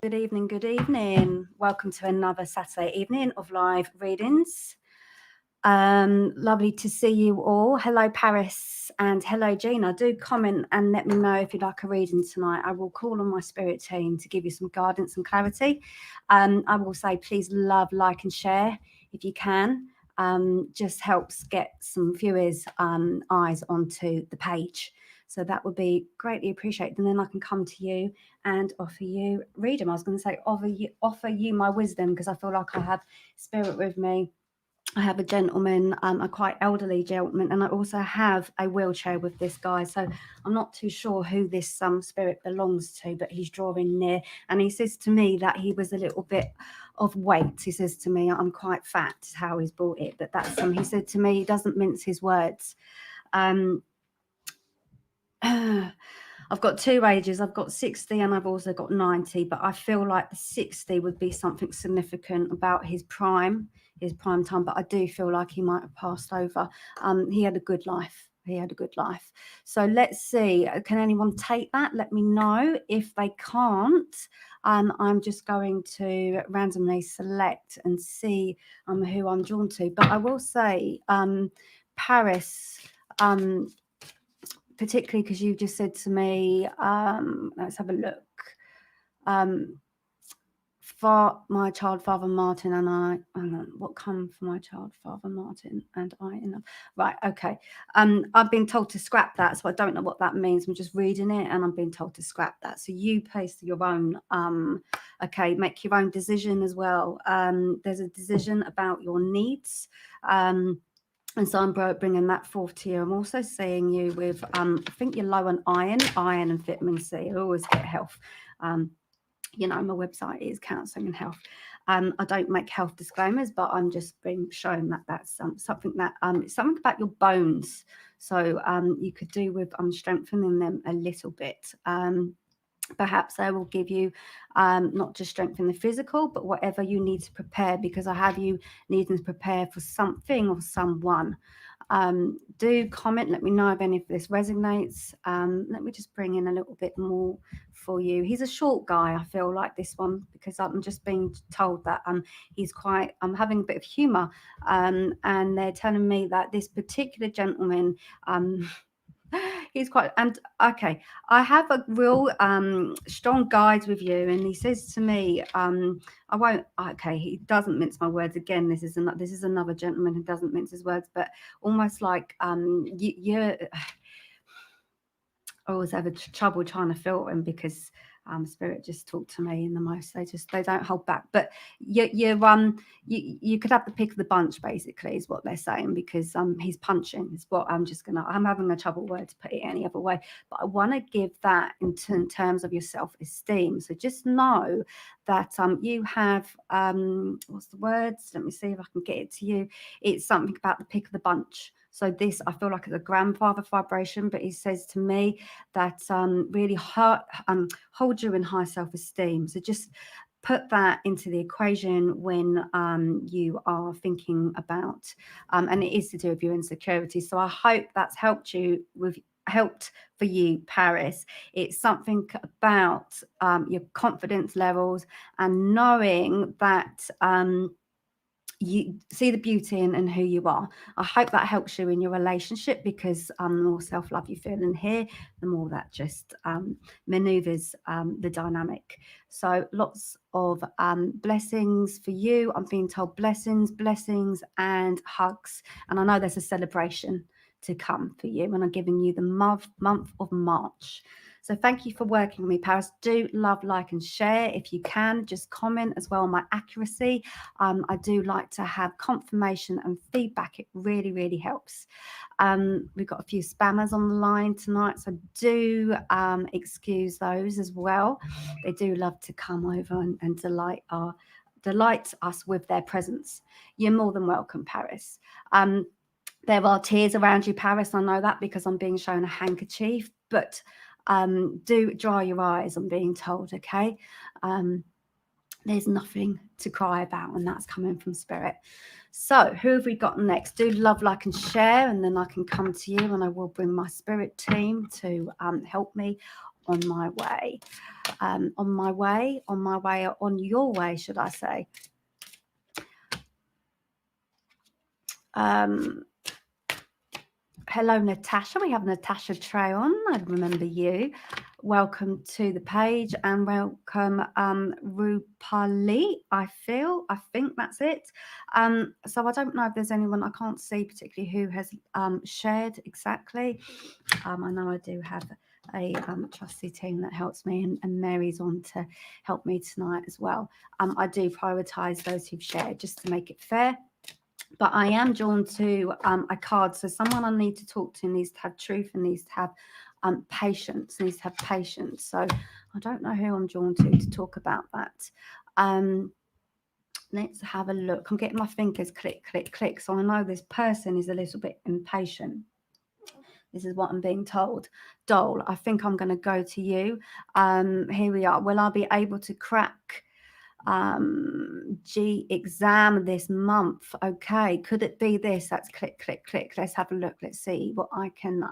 Good evening, good evening. Welcome to another Saturday evening of live readings. Lovely to see you all. Hello, Paris, and hello, Gina. Do comment and let me know if you'd like a reading tonight. I will call on my spirit team to give you some guidance and clarity. I will say please love, like, and share if you can. Just helps get some viewers' eyes onto the page. So that would be greatly appreciated. And then I can come to you and offer you reading. I was going to say offer you my wisdom, because I feel like I have spirit with me. I have a gentleman, a quite elderly gentleman, and I also have a wheelchair with this guy. So I'm not too sure who this spirit belongs to, but he's drawing near. And he says to me that he was a little bit of weight. He says to me, I'm quite fat, is how he's brought it. But that's he said to me, he doesn't mince his words. I've got two ages. I've got 60 and I've also got 90, but I feel like the 60 would be something significant about his prime time, but I do feel like he might have passed over. He had a good life. So let's see, can anyone take that? Let me know. If they can't, I'm just going to randomly select and see who I'm drawn to. But I will say, Paris, particularly because you just said to me, let's have a look. For my child, Father Martin, and I, what come for my child, Father Martin, and I, right, okay. I've been told to scrap that, so I don't know what that means. I'm just reading it, and I'm being told to scrap that. So you place your own, okay, make your own decision as well. There's a decision about your needs. And so I'm bringing that forth to you. I'm also seeing you with, I think you're low on iron and vitamin C. I always get health. You know, my website is Counselling and Health. I don't make health disclaimers, but I'm just being shown that that's something that it's something about your bones. So you could do with strengthening them a little bit. Perhaps I will give you not just strength in the physical, but whatever you need to prepare, because I have you needing to prepare for something or someone. Do comment, let me know if any of this resonates. Let me just bring in a little bit more for you. He's a short guy, I feel like, this one, because I'm just being told that he's quite, I'm having a bit of humour, and they're telling me that this particular gentleman, he's quite, and okay, I have a real strong guide with you, and he says to me, I won't, okay, he doesn't mince my words. Again, this is another gentleman who doesn't mince his words, but almost like you're I always have trouble trying to filter him, because spirit just talk to me in the most. They don't hold back. But you could have the pick of the bunch, basically, is what they're saying, because he's punching. Is what I'm having a trouble word to put it any other way. But I want to give that in terms of your self-esteem. So just know that you have what's the words? Let me see if I can get it to you. It's something about the pick of the bunch. So this, I feel like, it's a grandfather vibration, but he says to me that really hold you in high self-esteem. So just put that into the equation when you are thinking about, and it is to do with your insecurity. So I hope that's helped for you, Paris. It's something about your confidence levels and knowing that you see the beauty in who you are. I hope that helps you in your relationship, because the more self-love you feel in here, the more that just maneuvers the dynamic. So lots of blessings for you. I'm being told blessings and hugs, and I know there's a celebration to come for you, and I'm giving you the month of March. So thank you for working with me, Paris. Do love, like, and share if you can. Just comment as well on my accuracy. I do like to have confirmation and feedback. It really, really helps. We've got a few spammers on the line tonight, so do excuse those as well. They do love to come over and delight us with their presence. You're more than welcome, Paris. There are tears around you, Paris. I know that because I'm being shown a handkerchief, but do dry your eyes, I'm being told, okay? There's nothing to cry about, and that's coming from spirit. So who have we got next? Do love, like, and share, and then I can come to you, and I will bring my spirit team to help me on my way. On my way, or on your way, should I say. Hello, Natasha. We have Natasha Trayon. I remember you. Welcome to the page, and welcome Rupali. I think that's it. So I don't know if there's anyone, I can't see particularly who has shared exactly. I know I do have a trusty team that helps me, and Mary's on to help me tonight as well. I do prioritise those who've shared just to make it fair. But I am drawn to a card. So someone I need to talk to needs to have truth and needs to have patience, So I don't know who I'm drawn to talk about that. Let's have a look. I'm getting my fingers click, click, click. So I know this person is a little bit impatient. This is what I'm being told. Dole, I think I'm going to go to you. Here we are. Will I be able to crack G exam this month? Okay, could it be this? That's click, click, click. Let's have a look. Let's see what I can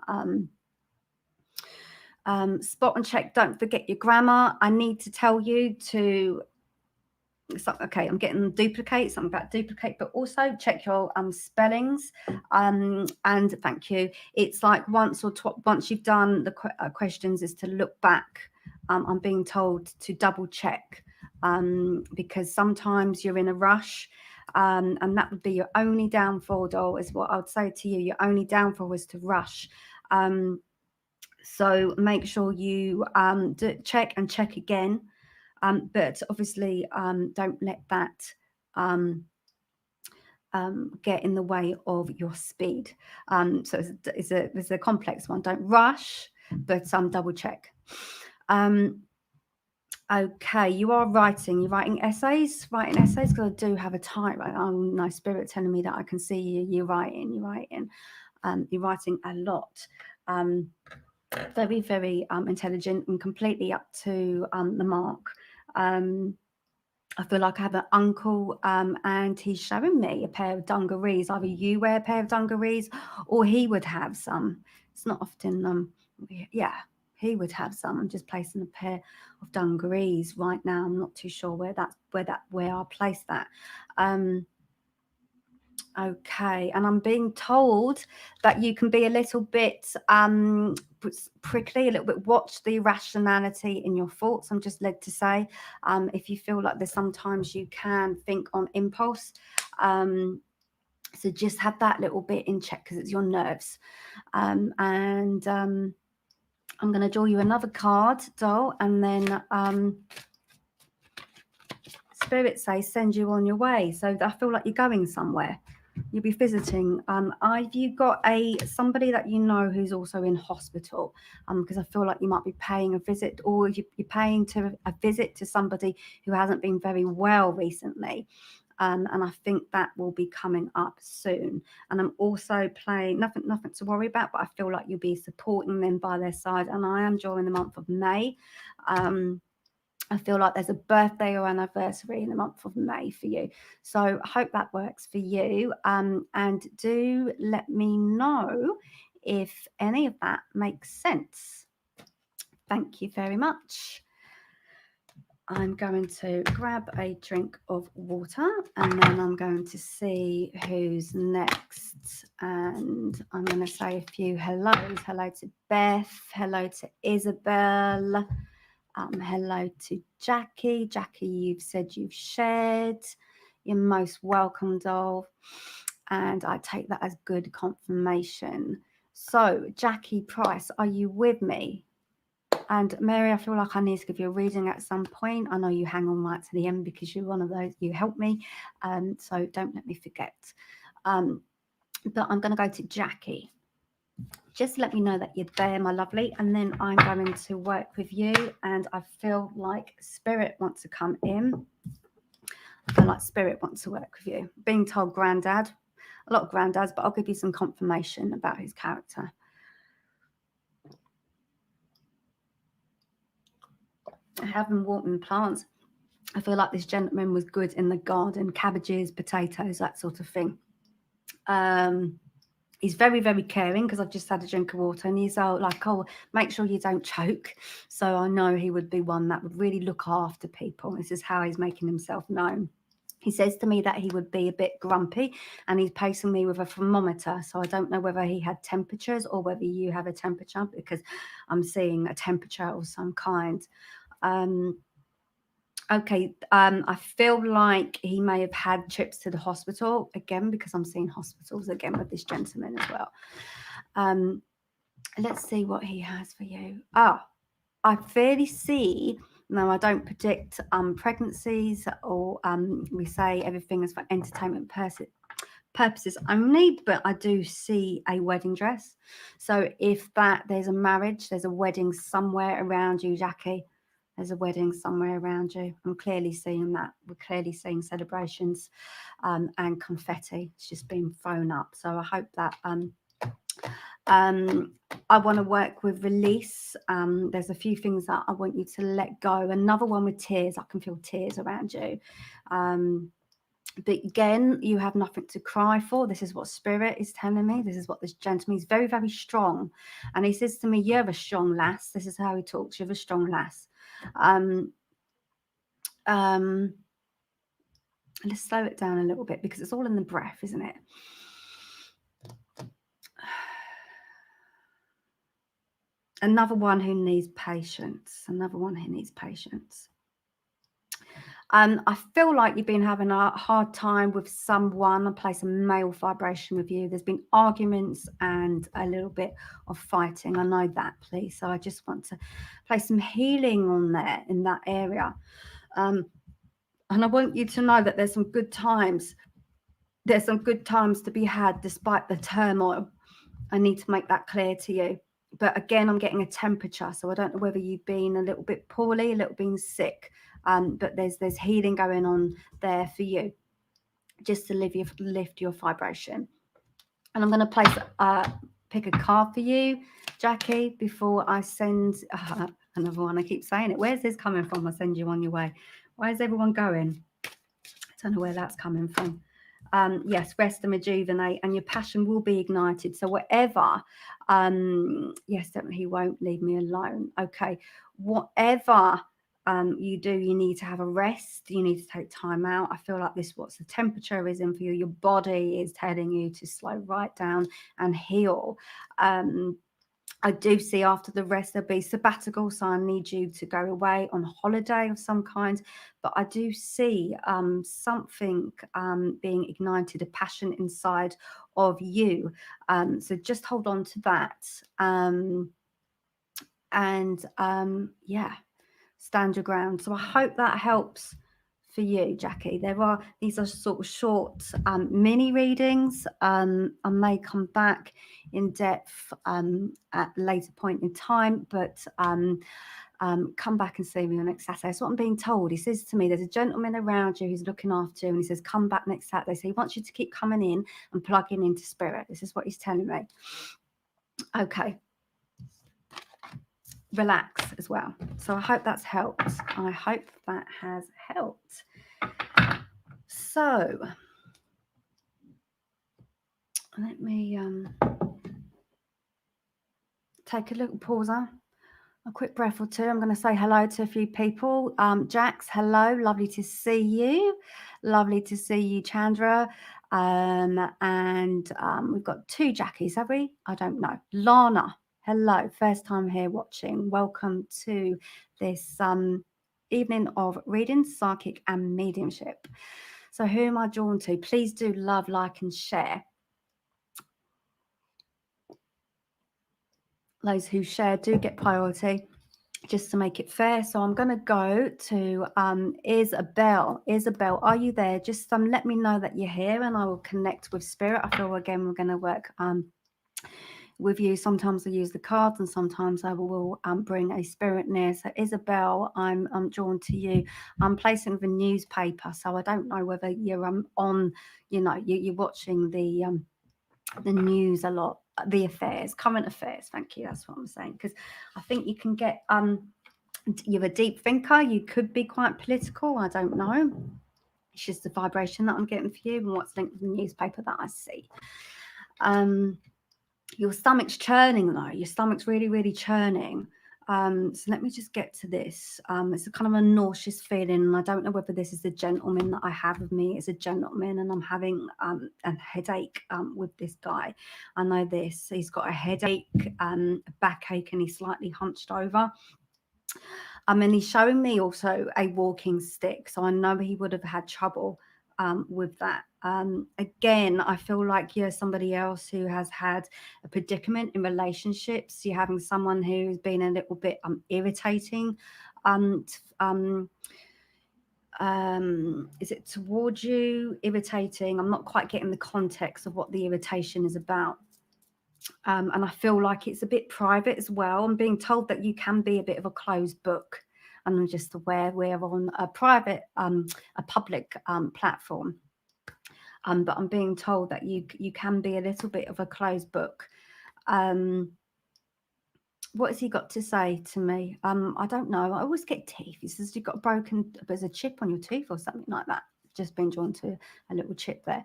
spot and check. Don't forget your grammar. I need to tell you to, okay, I'm getting duplicate, something about duplicate, but also check your spellings. And thank you. It's like once you've done the questions is to look back. I'm being told to double check because sometimes you're in a rush. And that would be your only downfall, Doll, is what I would say to you. Your only downfall is to rush. So make sure you check and check again. But obviously, don't let that get in the way of your speed. So it's a complex one. Don't rush, but double check. Okay, you are writing. You're writing essays. Because I do have a type. Oh no, Spirit telling me that I can see you. You're writing. You're writing a lot. Very, very intelligent and completely up to the mark. I feel like I have an uncle and he's showing me a pair of dungarees. Either you wear a pair of dungarees or he would have some. It's not often, yeah, he would have some. I'm just placing a pair of dungarees right now. I'm not too sure where I'll place that. Okay, and I'm being told that you can be a little bit prickly, a little bit, watch the irrationality in your thoughts. I'm just led to say, if you feel like there's sometimes you can think on impulse, so just have that little bit in check because it's your nerves. And I'm going to draw you another card, Doll, and then Spirit says send you on your way. So I feel like you're going somewhere. You'll be visiting. Have you got somebody that you know who's also in hospital? Because I feel like you might be paying a visit, or you're paying a visit to somebody who hasn't been very well recently. And I think that will be coming up soon. And I'm also playing nothing to worry about, but I feel like you'll be supporting them by their side. And I am during the month of May. I feel like there's a birthday or anniversary in the month of May for you. So I hope that works for you. And do let me know if any of that makes sense. Thank you very much. I'm going to grab a drink of water and then I'm going to see who's next. And I'm going to say a few hellos. Hello to Beth. Hello to Isabel. Hello to Jackie. Jackie, you've said you've shared. You're most welcome, Doll. And I take that as good confirmation. So, Jackie Price, are you with me? And Mary, I feel like I need to give you a reading at some point. I know you hang on right to the end because you're one of those, you help me. So don't let me forget. But I'm going to go to Jackie. Just let me know that you're there, my lovely, and then I'm going to work with you. And I feel like Spirit wants to come in. I feel like Spirit wants to work with you. Being told Granddad, a lot of Granddads, but I'll give you some confirmation about his character. Having watering plants, I feel like this gentleman was good in the garden, cabbages, potatoes, that sort of thing. He's very, very caring, because I've just had a drink of water, and he's like, oh, make sure you don't choke. So I know he would be one that would really look after people. This is how he's making himself known. He says to me that he would be a bit grumpy, and he's pacing me with a thermometer. So I don't know whether he had temperatures or whether you have a temperature, because I'm seeing a temperature of some kind. Okay, I feel like he may have had trips to the hospital again, because I'm seeing hospitals again with this gentleman as well. Let's see what he has for you. I fairly see, now I don't predict pregnancies, or we say everything is for entertainment purposes only, but I do see a wedding dress. So if there's a marriage, there's a wedding somewhere around you, Jackie. There's a wedding somewhere around you. I'm clearly seeing that. We're clearly seeing celebrations and confetti. It's just being thrown up. So I hope that I want to work with release. There's a few things that I want you to let go. Another one with tears. I can feel tears around you. But again, you have nothing to cry for. This is what Spirit is telling me. This is what this gentleman is very, very strong. And he says to me, you're a strong lass. This is how he talks. You're a strong lass. Let's slow it down a little bit, because it's all in the breath, isn't it? Another one who needs patience. Another one who needs patience. I feel like you've been having a hard time with someone. I place a male vibration with you. There's been arguments and a little bit of fighting. I know that, please. So I just want to place some healing on there in that area. And I want you to know that there's some good times. There's some good times to be had despite the turmoil. I need to make that clear to you. But again, I'm getting a temperature. So I don't know whether you've been a little bit poorly, a little bit sick. But there's healing going on there for you, just to lift your vibration. And I'm going to pick a card for you, Jackie, before I send another one. I keep saying it. Where's this coming from? I send you on your way. Why is everyone going? I don't know where that's coming from. Yes, rest and rejuvenate, and your passion will be ignited. So whatever, yes, definitely, he won't leave me alone. Okay, whatever you do, you need to have a rest. You need to take time out. I feel like this, what's the temperature is in for you. Your body is telling you to slow right down and heal. I do see after the rest there'll be sabbatical, so I need you to go away on holiday of some kind. But I do see something being ignited, a passion inside of you. So just hold on to that. Yeah, stand your ground. So I hope that helps for you, Jackie. These are sort of short mini readings. I may come back in depth at a later point in time, but come back and see me on next Saturday. That's what I'm being told. He says to me, there's a gentleman around you who's looking after you, and he says, come back next Saturday. So he wants you to keep coming in and plugging into Spirit. This is what he's telling me. Okay. Relax as well. So I hope that's helped. I hope that has helped. So let me take a little pause, a quick breath or two. I'm going to say hello to a few people. Jax, hello, lovely to see you. Lovely to see you, Chandra. And we've got two Jackies, have we? I don't know. Lana, hello, first time here watching. Welcome to this evening of reading, psychic and mediumship. So who am I drawn to? Please do love, like and share. Those who share do get priority, just to make it fair. So I'm going to go to Isabel. Isabel, are you there? Just let me know that you're here, and I will connect with Spirit. I feel again we're going to work with you. Sometimes I use the cards, and sometimes I will bring a spirit near. So Isabel, I'm drawn to you. I'm placing the newspaper, so I don't know whether you're on, you're watching the news a lot, the affairs, current affairs. Thank you. That's what I'm saying, because I think you can get you're a deep thinker. You could be quite political. I don't know. It's just the vibration that I'm getting for you and what's linked to the newspaper that I see. Your stomach's churning though. Your stomach's really, really churning. So let me just get to this. It's a kind of a nauseous feeling, and I don't know whether this is the gentleman that I have with me. It's a gentleman, and I'm having a headache with this guy. I know this. He's got a headache, a backache, and he's slightly hunched over. And he's showing me also a walking stick, so I know he would have had trouble with that. Again, I feel like you're somebody else who has had a predicament in relationships. You're having someone who's been a little bit irritating. Is it towards you, irritating? I'm not quite getting the context of what the irritation is about. And I feel like it's a bit private as well. I'm being told that you can be a bit of a closed book, and I'm just aware we're on a private, a public platform. But I'm being told that you can be a little bit of a closed book. What has he got to say to me? I don't know. I always get teeth. He says you've got there's a chip on your tooth or something like that. Just been drawn to a little chip there.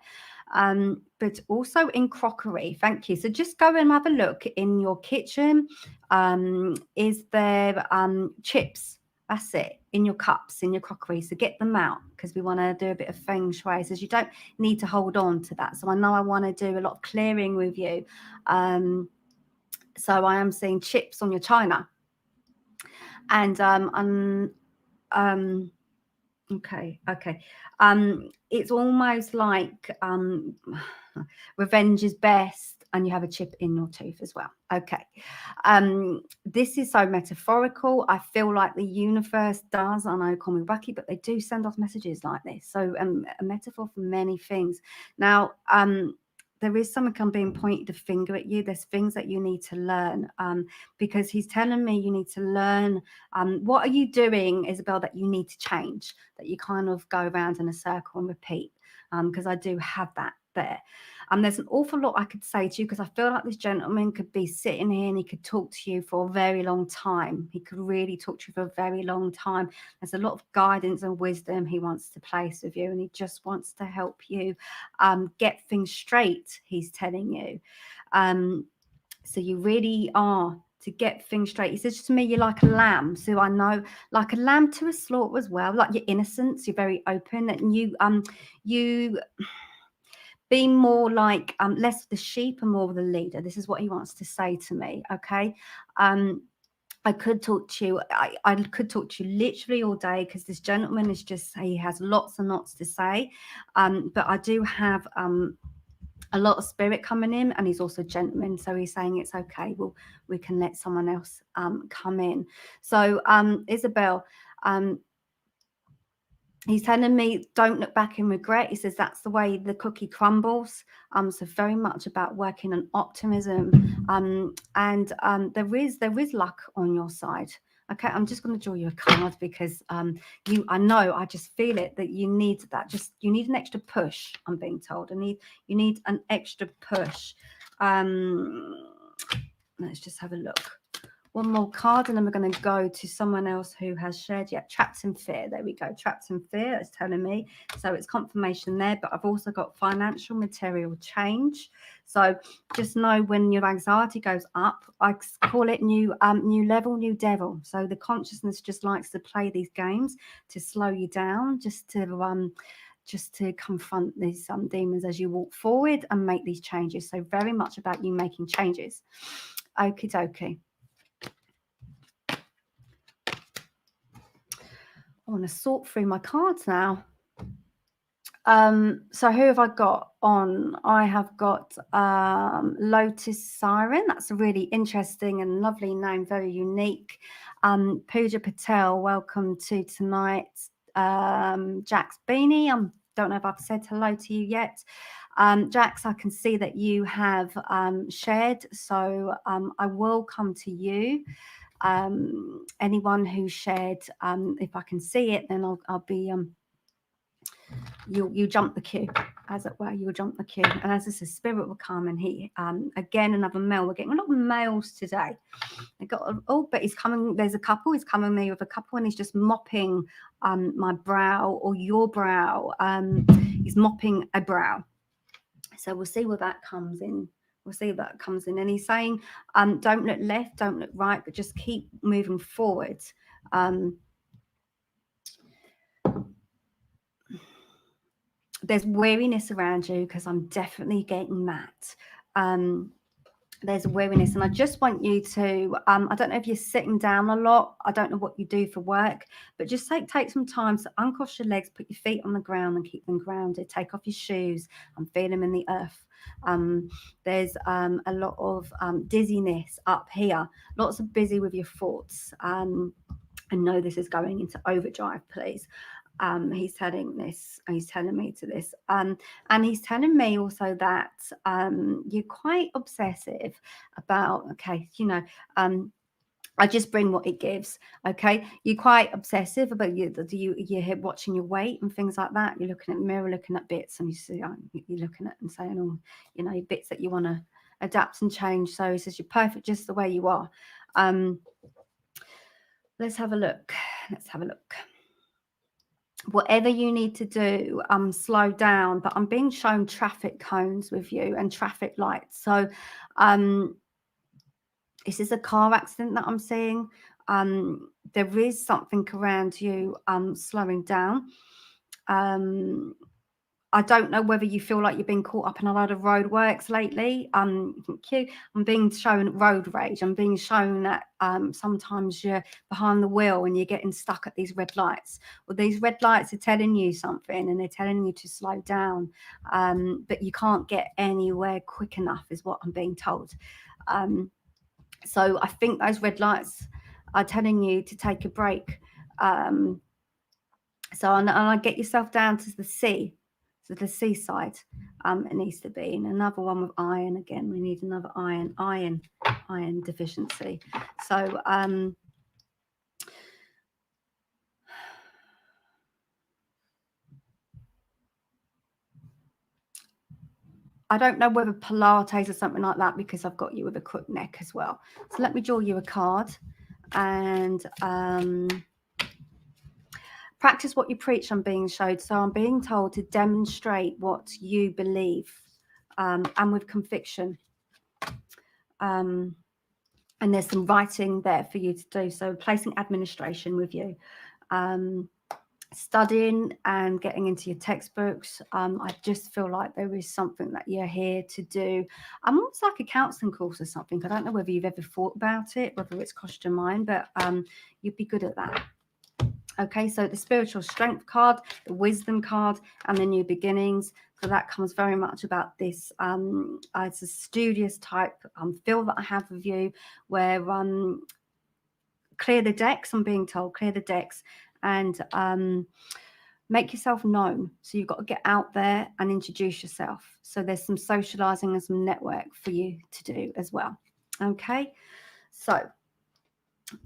But also in crockery. Thank you. So just go and have a look in your kitchen. Is there chips? That's it, in your cups, in your crockery. So get them out, because we want to do a bit of feng shui. So you don't need to hold on to that. So I know I want to do a lot of clearing with you. So I am seeing chips on your china. And okay. It's almost like revenge is best, and you have a chip in your tooth as well. Okay. This is so metaphorical. I feel like the universe does, I know, call me wacky, but they do send us messages like this. So a metaphor for many things. Now, there is something I'm being pointed a finger at you. There's things that you need to learn, because he's telling me you need to learn. What are you doing, Isabel, that you need to change, that you kind of go around in a circle and repeat? Because I do have that there. There's an awful lot I could say to you, because I feel like this gentleman could be sitting here and he could talk to you for a very long time. He could really talk to you for a very long time. There's a lot of guidance and wisdom he wants to place with you, and he just wants to help you get things straight, he's telling you. So you really are to get things straight. He says to me, you're like a lamb. So I know, like a lamb to a slaughter as well, like your innocence, you're very open, and you be more like less of the sheep and more of the leader. This is what he wants to say to me. Okay. I could talk to you. I could talk to you literally all day, because this gentleman is just, he has lots and lots to say. But I do have a lot of spirit coming in, and he's also a gentleman, so he's saying it's okay. Well, we can let someone else come in. So Isabel, he's telling me don't look back in regret. He says that's the way the cookie crumbles. So very much about working on optimism. And there is luck on your side. Okay, I'm just going to draw you a card, because I know, I just feel it, that you need that. You need an extra push, I'm being told. You need an extra push. Let's just have a look. One more card, and then we're going to go to someone else who has shared. Yeah, trapped in fear. There we go. Trapped in fear. That's telling me. So it's confirmation there. But I've also got financial material change. So just know, when your anxiety goes up, I call it new level, new devil. So the consciousness just likes to play these games to slow you down, just to confront these demons as you walk forward and make these changes. So very much about you making changes. Okie dokie. I want to sort through my cards now. So who have I got on? I have got Lotus Siren. That's a really interesting and lovely name, very unique. Pooja Patel, welcome to tonight. Jax Beanie, I don't know if I've said hello to you yet. Jax, I can see that you have shared, so I will come to you. Anyone who shared, if I can see it, then I'll be you jump the queue, as it were. You'll jump the queue, and as I said, spirit will come, and he again, another male. We're getting a lot of males today. I got but he's coming. There's a couple. He's coming me with a couple, and he's just mopping my brow or your brow. He's mopping a brow. So we'll see where that comes in We'll see if that comes in. And he's saying, don't look left, don't look right, but just keep moving forward. There's weariness around you, because I'm definitely getting that. There's weariness, and I just want you to, I don't know if you're sitting down a lot, I don't know what you do for work, but just take some time to uncross your legs, put your feet on the ground and keep them grounded. Take off your shoes and feel them in the earth. There's a lot of dizziness up here, lots of busy with your thoughts. And know this is going into overdrive, please. He's telling me to this, and he's telling me also that you're quite obsessive about, okay, you know, I just bring what it gives. Okay, you're quite obsessive about you're watching your weight and things like that. You're looking at the mirror, looking at bits, and you see you're looking at and saying, oh, you know, bits that you want to adapt and change. So he says you're perfect just the way you are. Let's have a look. Whatever you need to do, slow down. But I'm being shown traffic cones with you and traffic lights. So this is a car accident that I'm seeing. There is something around you slowing down. I don't know whether you feel like you've been caught up in a lot of roadworks lately. Thank you. I'm being shown road rage. I'm being shown that sometimes you're behind the wheel and you're getting stuck at these red lights. Well, these red lights are telling you something, and they're telling you to slow down. But you can't get anywhere quick enough, is what I'm being told. So I think those red lights are telling you to take a break. So and I get yourself down to the sea. So the seaside, it needs to be. And another one with iron again. We need another iron deficiency. So I don't know whether Pilates or something like that, because I've got you with a crook neck as well. So let me draw you a card, and practice what you preach. I'm being showed. So I'm being told to demonstrate what you believe, and with conviction. And there's some writing there for you to do. So placing administration with you, studying and getting into your textbooks. I just feel like there is something that you're here to do. Almost like a counselling course or something. I don't know whether you've ever thought about it, whether it's crossed your mind, but you'd be good at that. Okay, so the spiritual strength card, the wisdom card, and the new beginnings. So that comes very much about this. It's a studious type feel that I have with you, where clear the decks. I'm being told clear the decks and make yourself known. So you've got to get out there and introduce yourself. So there's some socializing and some network for you to do as well. Okay, so.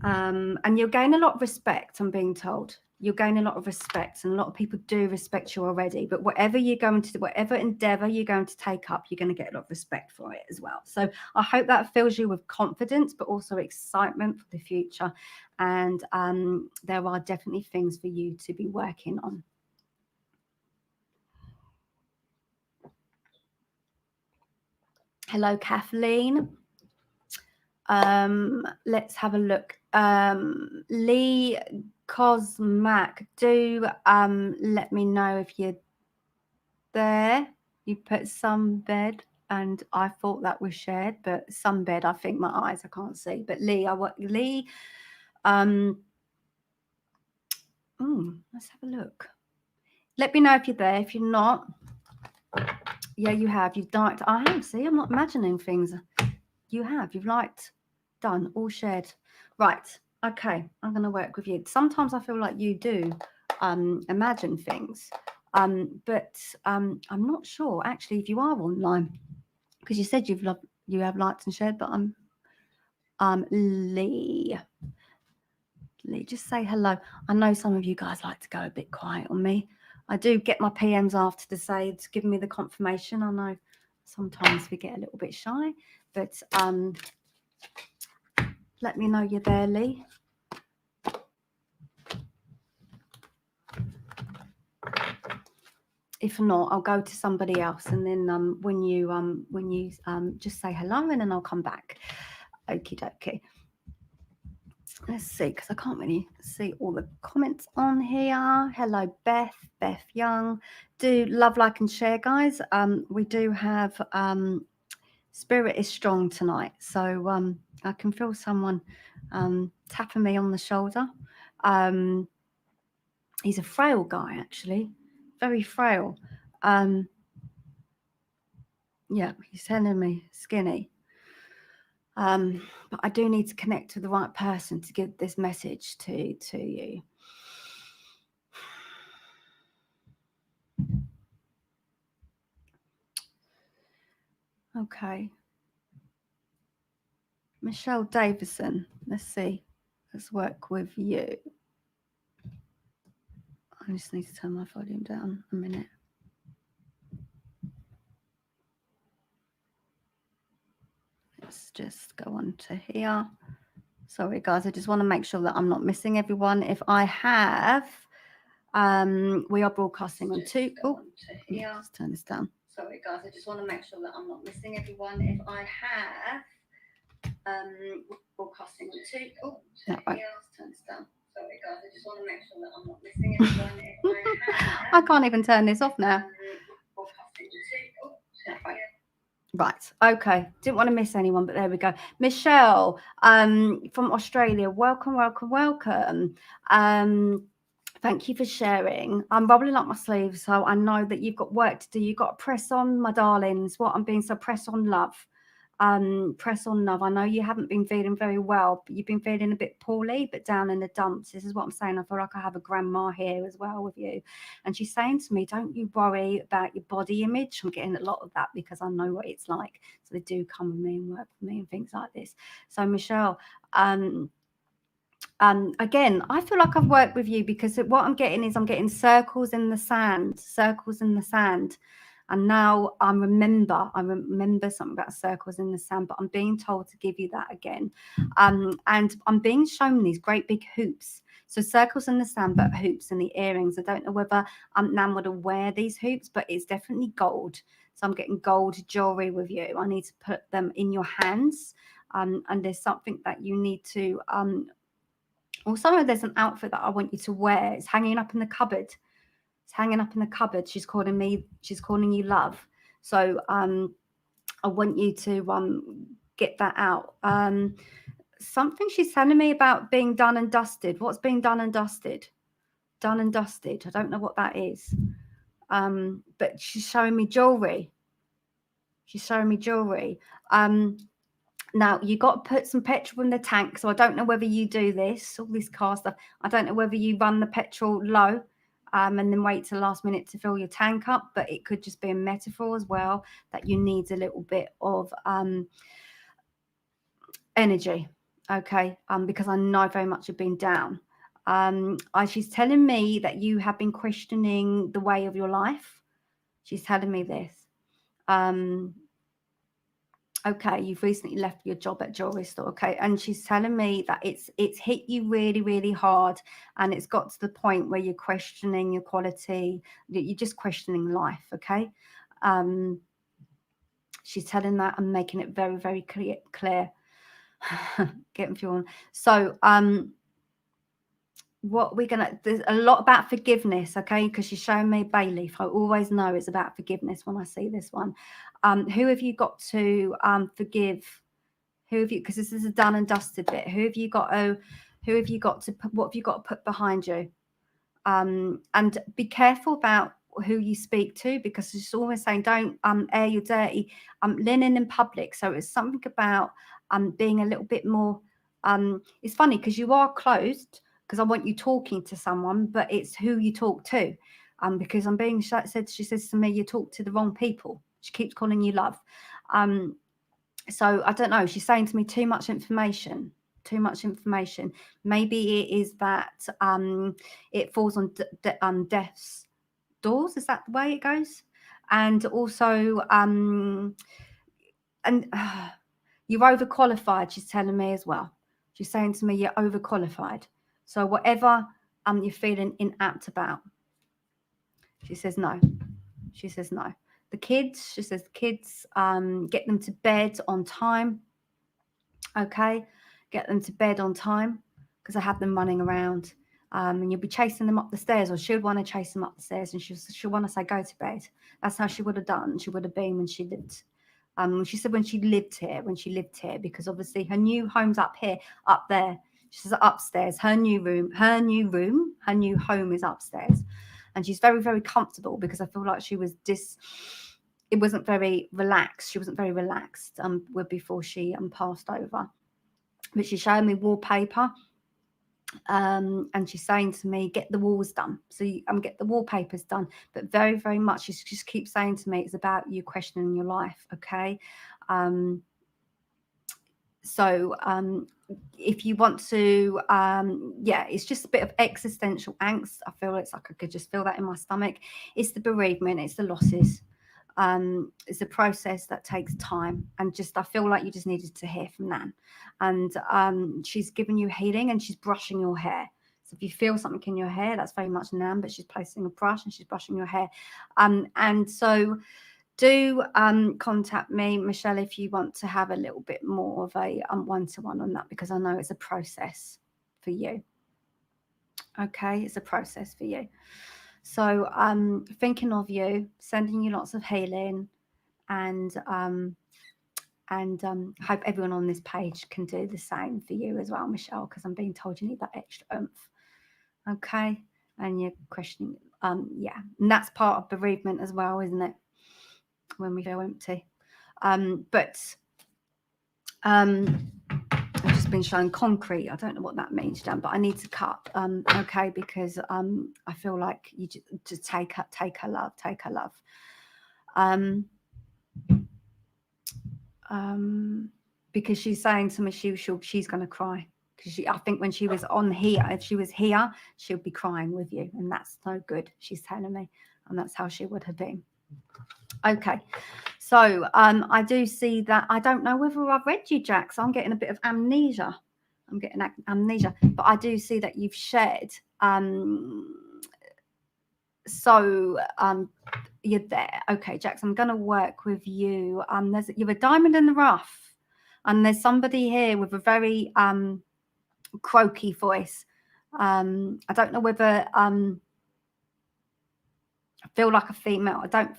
And you'll gain a lot of respect, I'm being told. You'll gain a lot of respect, and a lot of people do respect you already. But whatever you're going to do, whatever endeavor you're going to take up, you're going to get a lot of respect for it as well. So I hope that fills you with confidence, but also excitement for the future. And there are definitely things for you to be working on. Hello, Kathleen. Let's have a look. Lee Cosmac, do let me know if you're there. You put some bed, and I thought that was shared, but some bed, I think my eyes I can't see. But Lee, let's have a look. Let me know if you're there. If you're not, yeah, you have. You've liked. I have. See, I'm not imagining things. You have. You've liked. Done. All shared. Right. Okay. I'm going to work with you. Sometimes I feel like you do imagine things, but I'm not sure actually if you are online, because you said you have liked and shared. But I'm Lee. Lee, just say hello. I know some of you guys like to go a bit quiet on me. I do get my PMs after to say it's giving me the confirmation. I know sometimes we get a little bit shy, but let me know you're there, Lee. if not, I'll go to somebody else, and then when you just say hello, and then I'll come back. Okie dokie. Let's see, because I can't really see all the comments on here. Hello, Beth Young. Do love, like, and share, guys. We do have spirit is strong tonight, so I can feel someone tapping me on the shoulder. He's a frail guy, actually, very frail. Yeah, he's telling me skinny. But I do need to connect with the right person to give this message to you. Okay. Michelle Davison, let's see. Let's work with you. I just need to turn my volume down a minute. Let's just go on to here. Sorry, guys, I just want to make sure that I'm not missing everyone. If I have, we are broadcasting on two. Oh, let's turn this down. Sorry, guys, I just want to make sure that I'm not missing everyone. If I have, broadcasting on two. Oh, no, right. Let's turn this down. Sorry, guys, I just want to make sure that I'm not missing everyone. If I have, I can't even turn this off now. Broadcasting on two. Oh, no, right. Right. Okay. Didn't want to miss anyone, but there we go. Michelle, from Australia. Welcome. Thank you for sharing. I'm rolling up my sleeves, so I know that you've got work to do. You've got to press on, my darlings. What I'm being, so press on, love. Press on, love. I know you haven't been feeling very well, but you've been feeling a bit poorly, but down in the dumps. This is what I'm saying. I feel like I have a grandma here as well with you. And she's saying to me, don't you worry about your body image. I'm getting a lot of that because I know what it's like. So they do come with me and work with me and things like this. So Michelle, again, I feel like I've worked with you because what I'm getting is I'm getting circles in the sand. And now I remember something about circles in the sand, but I'm being told to give you that again. And I'm being shown these great big hoops. So circles in the sand, but hoops and the earrings. I don't know whether Nan would wear these hoops, but it's definitely gold. So I'm getting gold jewelry with you. I need to put them in your hands. And there's something that you need to, also there's an outfit that I want you to wear. It's hanging up in the cupboard. She's calling you love. So I want you to get that out. Something she's telling me about being done and dusted. What's being done and dusted? Done and dusted. I don't know what that is. But she's showing me jewelry. Now, you got to put some petrol in the tank. So I don't know whether you do this, all this car stuff. I don't know whether you run the petrol low and then wait till the last minute to fill your tank up. But it could just be a metaphor as well that you need a little bit of energy. Okay. Because I know very much you've been down. She's telling me that you have been questioning the way of your life. She's telling me this. Okay, you've recently left your job at jewelry store. Okay, and she's telling me that it's hit you really, really hard, and it's got to the point where you're questioning your quality. You're just questioning life. Okay, she's telling that and making it very, very clear. Getting through on. So what we're gonna, there's a lot about forgiveness, okay, because she's showing me bay leaf. I always know it's about forgiveness when I see this one. Who have you got to forgive? Who have you, because this is a done and dusted bit, who have you got to put, what have you got to put behind you? And be careful about who you speak to, because she's always saying don't air your dirty linen in public. So it's something about being a little bit more it's funny because you are closed, because I want you talking to someone, but it's who you talk to. Because I'm being said, she says to me, you talk to the wrong people. She keeps calling you love. So I don't know. She's saying to me, too much information. Maybe it is that it falls on death's doors. Is that the way it goes? And also, you're overqualified. She's telling me as well. She's saying to me, you're overqualified. So whatever you're feeling inapt about, she says no. She says no. The kids, she says, the kids, get them to bed on time. Okay, get them to bed on time, because I have them running around. And you'll be chasing them up the stairs, or she would want to chase them up the stairs, and she'll want to say, go to bed. That's how she would have done. She would have been when she lived. She said when she lived here, because obviously her new home's up here, up there. She says upstairs, her new home is upstairs. And she's very, very comfortable, because I feel like she was it wasn't very relaxed. She wasn't very relaxed before she passed over. But she's showing me wallpaper. And she's saying to me, get the walls done. So get the wallpapers done. But very, very much, she just keeps saying to me, it's about you questioning your life. Okay. If you want to, it's just a bit of existential angst. I feel it's like I could just feel that in my stomach. It's the bereavement, it's the losses. It's a process that takes time, and just I feel like you just needed to hear from Nan. And she's given you healing, and she's brushing your hair. So if you feel something in your hair, that's very much Nan, but she's placing a brush and she's brushing your hair. And so do contact me, Michelle, if you want to have a little bit more of a one-to-one on that, because I know it's a process for you. Okay, it's a process for you. So thinking of you, sending you lots of healing, and hope everyone on this page can do the same for you as well, Michelle, because I'm being told you need that extra oomph. Okay, and you're questioning, and that's part of bereavement as well, isn't it? When we feel empty. I've just been shown concrete. I don't know what that means, Jan, but I need to cut. Okay, because I feel like you just take her love. Because she's saying to me she's going to cry, because I think when she was on here, if she was here, she'll be crying with you, and that's no good. She's telling me, and that's how she would have been. Okay, so I do see that. I don't know whether I've read you, Jack, so I'm getting a bit of amnesia. But I do see that you've shared. You're there. Okay, Jax, I'm going to work with you. You're a diamond in the rough, and there's somebody here with a very croaky voice. I don't know whether I feel like a female. I don't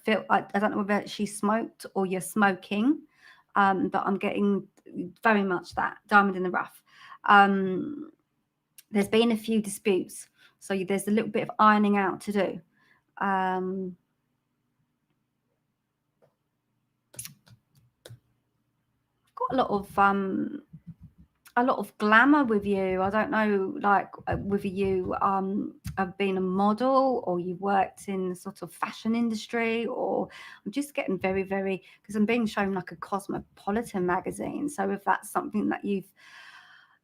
know whether she smoked or you're smoking, but I'm getting very much that diamond in the rough. There's been a few disputes, so there's a little bit of ironing out to do. I've got a lot of glamour with you. I don't know, like whether you have been a model, or you worked in the sort of fashion industry, or I'm just getting very, very, because I'm being shown like a cosmopolitan magazine. So if that's something that you've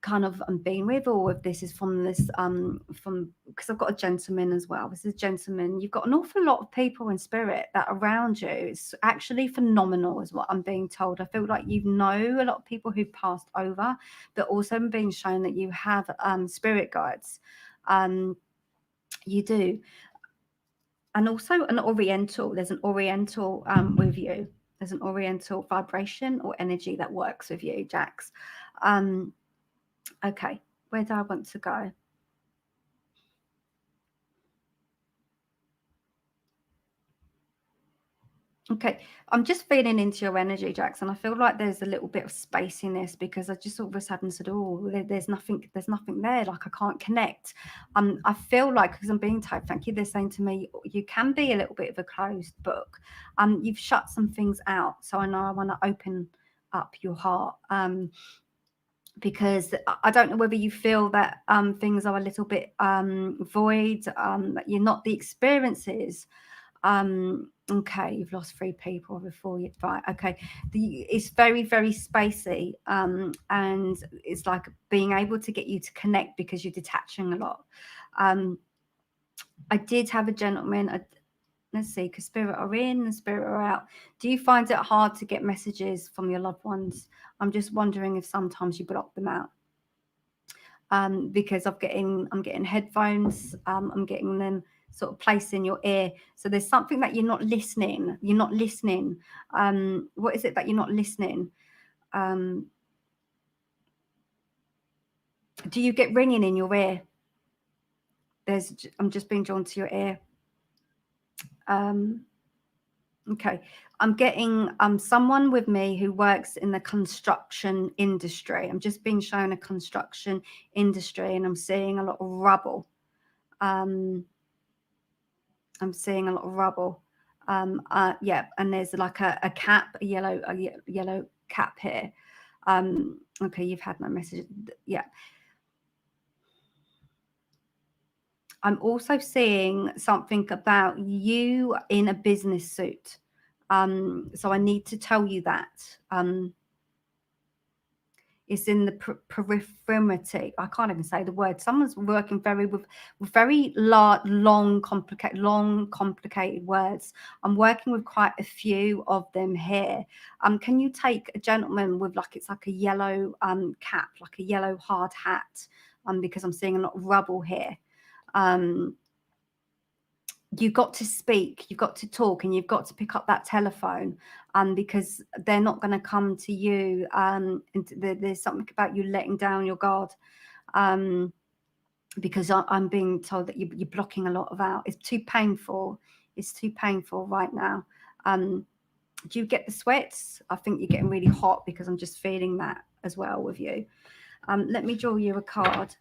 kind of been with, or if this is from this because I've got a gentleman as well. This is a gentleman. You've got an awful lot of people in spirit that are around you. It's actually phenomenal, is what I'm being told. I feel like you know a lot of people who've passed over, but also I'm being shown that you have spirit guides. You do. And also an oriental. There's an oriental with you. There's an oriental vibration or energy that works with you, Jax. Okay, where do I want to go? Okay, I'm just feeling into your energy, Jackson. I feel like there's a little bit of space in this, because I just all of a sudden said, oh, there's nothing there, like I can't connect. I feel like, because I'm being told, thank you, they're saying to me, you can be a little bit of a closed book. You've shut some things out, so I know I want to open up your heart. Because I don't know whether you feel that things are a little bit void, that you're not the experiences. Okay, you've lost 3 people before you, right? Okay, it's very, very spacey, and it's like being able to get you to connect, because you're detaching a lot. I did have a gentleman. Let's see, because spirit are in and spirit are out. Do you find it hard to get messages from your loved ones? I'm just wondering if sometimes you block them out. Because I'm getting headphones. I'm getting them sort of place in your ear. So there's something that you're not listening. You're not listening. What is it that you're not listening? Do you get ringing in your ear? I'm just being drawn to your ear. Okay, I'm getting someone with me who works in the construction industry. I'm just being shown a construction industry, and I'm seeing a lot of rubble. I'm seeing a lot of rubble. Yeah, and there's like a cap, a yellow cap here. Okay, you've had my message. Yeah. I'm also seeing something about you in a business suit. So I need to tell you that. It's in the periphery. I can't even say the word. Someone's working with very long, complicated words. I'm working with quite a few of them here. Can you take a gentleman with it's like a yellow cap, like a yellow hard hat? Because I'm seeing a lot of rubble here. You've got to speak, you've got to talk, and you've got to pick up that telephone, because they're not going to come to you. And there's something about you letting down your guard, because I'm being told that you're blocking a lot of out. It's too painful. It's too painful right now. Do you get the sweats? I think you're getting really hot, because I'm just feeling that as well with you. Let me draw you a card.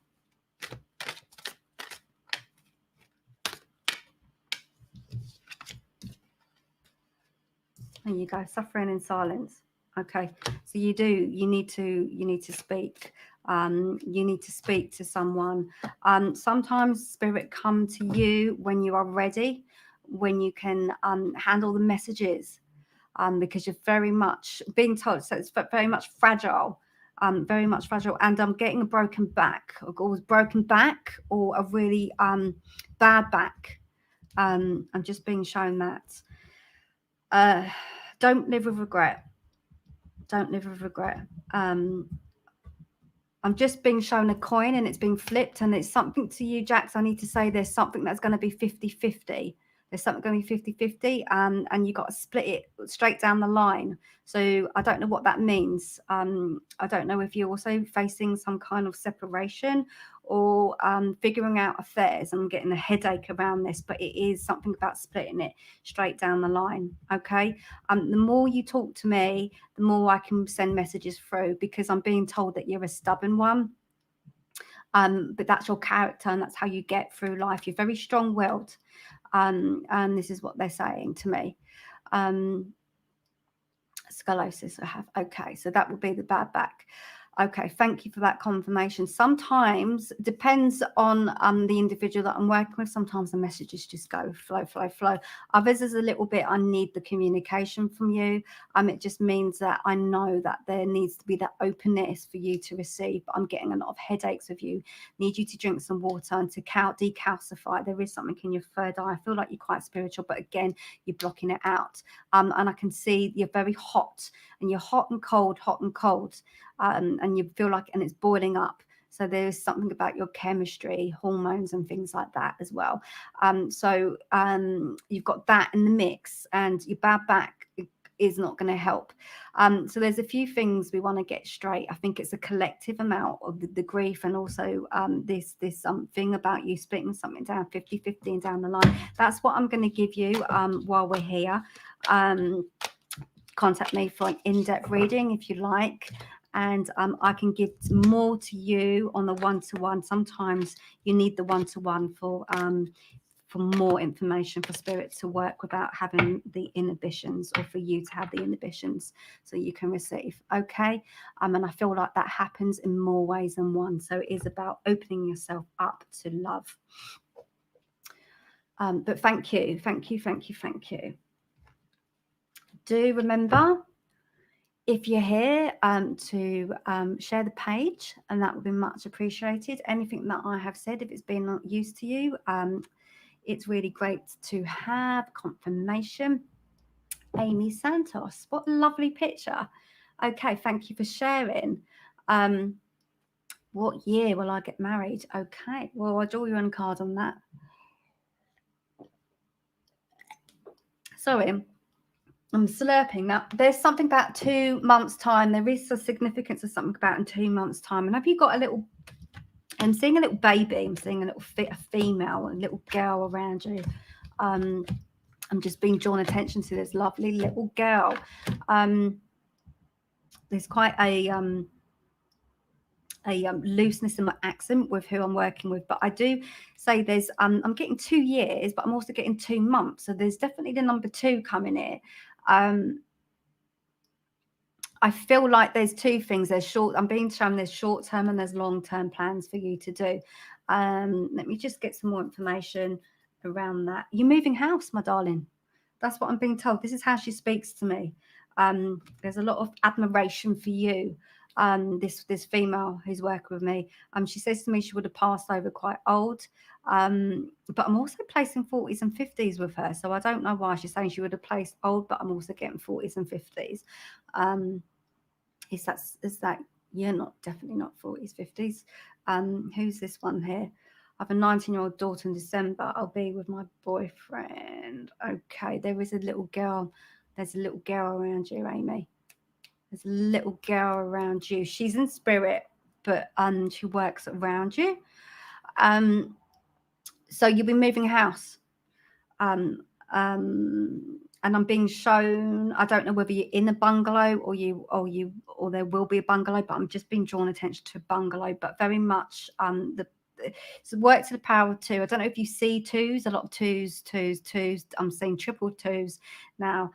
There you go, suffering in silence. Okay, so you need to speak. You need to speak to someone. Sometimes spirit come to you when you are ready, when you can handle the messages, because you're very much being told. So it's very much fragile, very much fragile. And I'm getting a broken back, or broken back, or a really bad back. I'm just being shown that. Don't live with regret. Don't live with regret. I'm just being shown a coin, and it's being flipped, and it's something to you, Jax. I need to say there's something that's going to be 50-50. There's something going to be 50-50, and you got to split it straight down the line. So I don't know what that means. I don't know if you're also facing some kind of separation, or figuring out affairs. I'm getting a headache around this, but it is something about splitting it straight down the line. Okay. The more you talk to me, the more I can send messages through, because I'm being told that you're a stubborn one. But that's your character, and that's how you get through life. You're very strong-willed. And this is what they're saying to me. Scoliosis I have. Okay, so that would be the bad back. Okay, thank you for that confirmation. Sometimes, depends on the individual that I'm working with, sometimes the messages just go flow. Others is a little bit, I need the communication from you. It just means that I know that there needs to be that openness for you to receive. But I'm getting a lot of headaches with you. Need you to drink some water and to decalcify. There is something in your third eye. I feel like you're quite spiritual, but again, you're blocking it out. And I can see you're very hot, and you're hot and cold. And you feel like, and it's boiling up. So there's something about your chemistry, hormones, and things like that as well. So you've got that in the mix, and your bad back is not going to help. So there's a few things we want to get straight. I think it's a collective amount of the grief, and also this thing about you splitting something down 50-50 and down the line. That's what I'm going to give you while we're here. Contact me for an in-depth reading if you like. And I can give more to you on the one-to-one. Sometimes you need the one-to-one for more information, for spirit to work without having the inhibitions, or for you to have the inhibitions so you can receive. Okay. And I feel like that happens in more ways than one. So it is about opening yourself up to love. But thank you. Do remember, if you're here, to share the page, and that would be much appreciated. Anything that I have said, if it's been of use to you, it's really great to have confirmation. Amy Santos, what a lovely picture. Okay, thank you for sharing. What year will I get married? Okay, well, I'll draw you a card on that. Sorry, I'm slurping. Now, there's something about 2 months' time. There is a significance of something about in 2 months' time. And have you got a little... I'm seeing a little baby. I'm seeing a female, a little girl around you. I'm just being drawn attention to this lovely little girl. There's quite a looseness in my accent with who I'm working with, but I do say there's I'm getting 2 years, but I'm also getting 2 months. So there's definitely the number 2 coming here. I feel like there's 2 things. I'm being shown there's short term and there's long term plans for you to do. Let me just get some more information around that. You're moving house, my darling. That's what I'm being told. This is how she speaks to me. There's a lot of admiration for you. This female who's working with me. She says to me she would have passed over quite old. But I'm also placing 40s and 50s with her. So I don't know why she's saying she would have placed old, but I'm also getting 40s and 50s. Is that you're definitely not 40s, 50s. Who's this one here? I have a 19-year-old daughter in December. I'll be with my boyfriend. Okay, there is a little girl. There's a little girl around you, Amy. There's a little girl around you. She's in spirit, but she works around you. So you'll be moving house. And I'm being shown, I don't know whether you're in a bungalow or there will be a bungalow, but I'm just being drawn attention to a bungalow, but very much so work to the power of 2. I don't know if you see 2s, a lot of 2s. I'm seeing triple 2s now.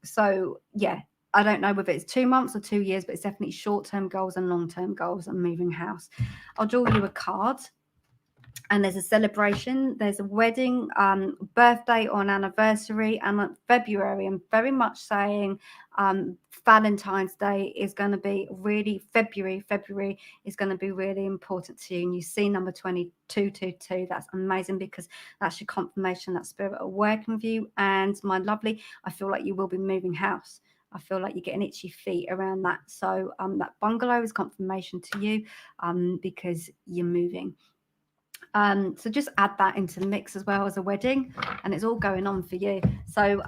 So yeah, I don't know whether it's 2 months or 2 years, but it's definitely short-term goals and long-term goals and moving house. I'll draw you a card. And there's a celebration, there's a wedding, birthday or an anniversary, and February. I'm very much saying Valentine's Day is going to be really, February is going to be really important to you. And you see number 2222, that's amazing, because that's your confirmation that spirit are working with you. And my lovely, I feel like you will be moving house. I feel like you're getting itchy feet around that. So that bungalow is confirmation to you because you're moving. So just add that into the mix as well as a wedding, and it's all going on for you. So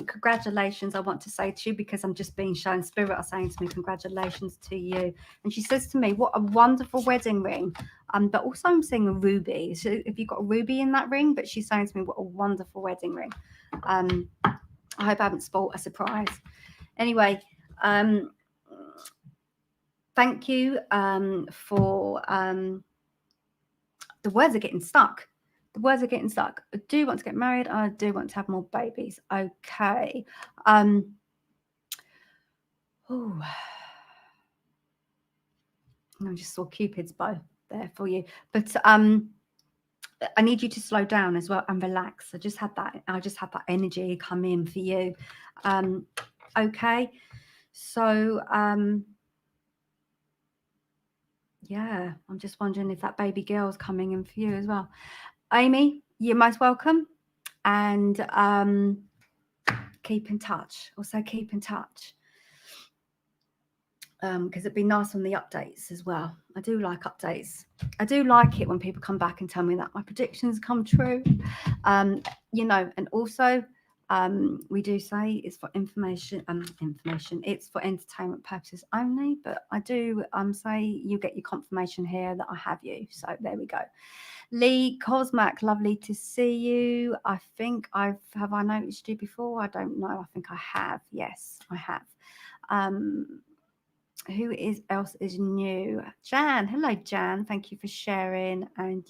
congratulations, I want to say to you, because I'm just being shown, spirit are saying to me, congratulations to you. And she says to me, what a wonderful wedding ring. But also I'm seeing a ruby. So if you've got a ruby in that ring, but she's saying to me, what a wonderful wedding ring. I hope I haven't spoiled a surprise. Anyway, thank you for the words are getting stuck. The words are getting stuck. I do want to get married. I do want to have more babies. Okay. I just saw Cupid's bow there for you. But I need you to slow down as well and relax. I just had that energy come in for you. Okay. So yeah, I'm just wondering if that baby girl's coming in for you as well. Amy, you're most welcome. And keep in touch. Also keep in touch. Because it'd be nice on the updates as well. I do like updates. I do like it when people come back and tell me that my predictions come true. And also we do say it's for information. It's for entertainment purposes only, but I do say you get your confirmation here that I have you. So there we go. Lee Cosmac, lovely to see you. I think have I noticed you before? I don't know. I think I have. Yes, I have. Who else is new? Jan. Hello, Jan. Thank you for sharing. And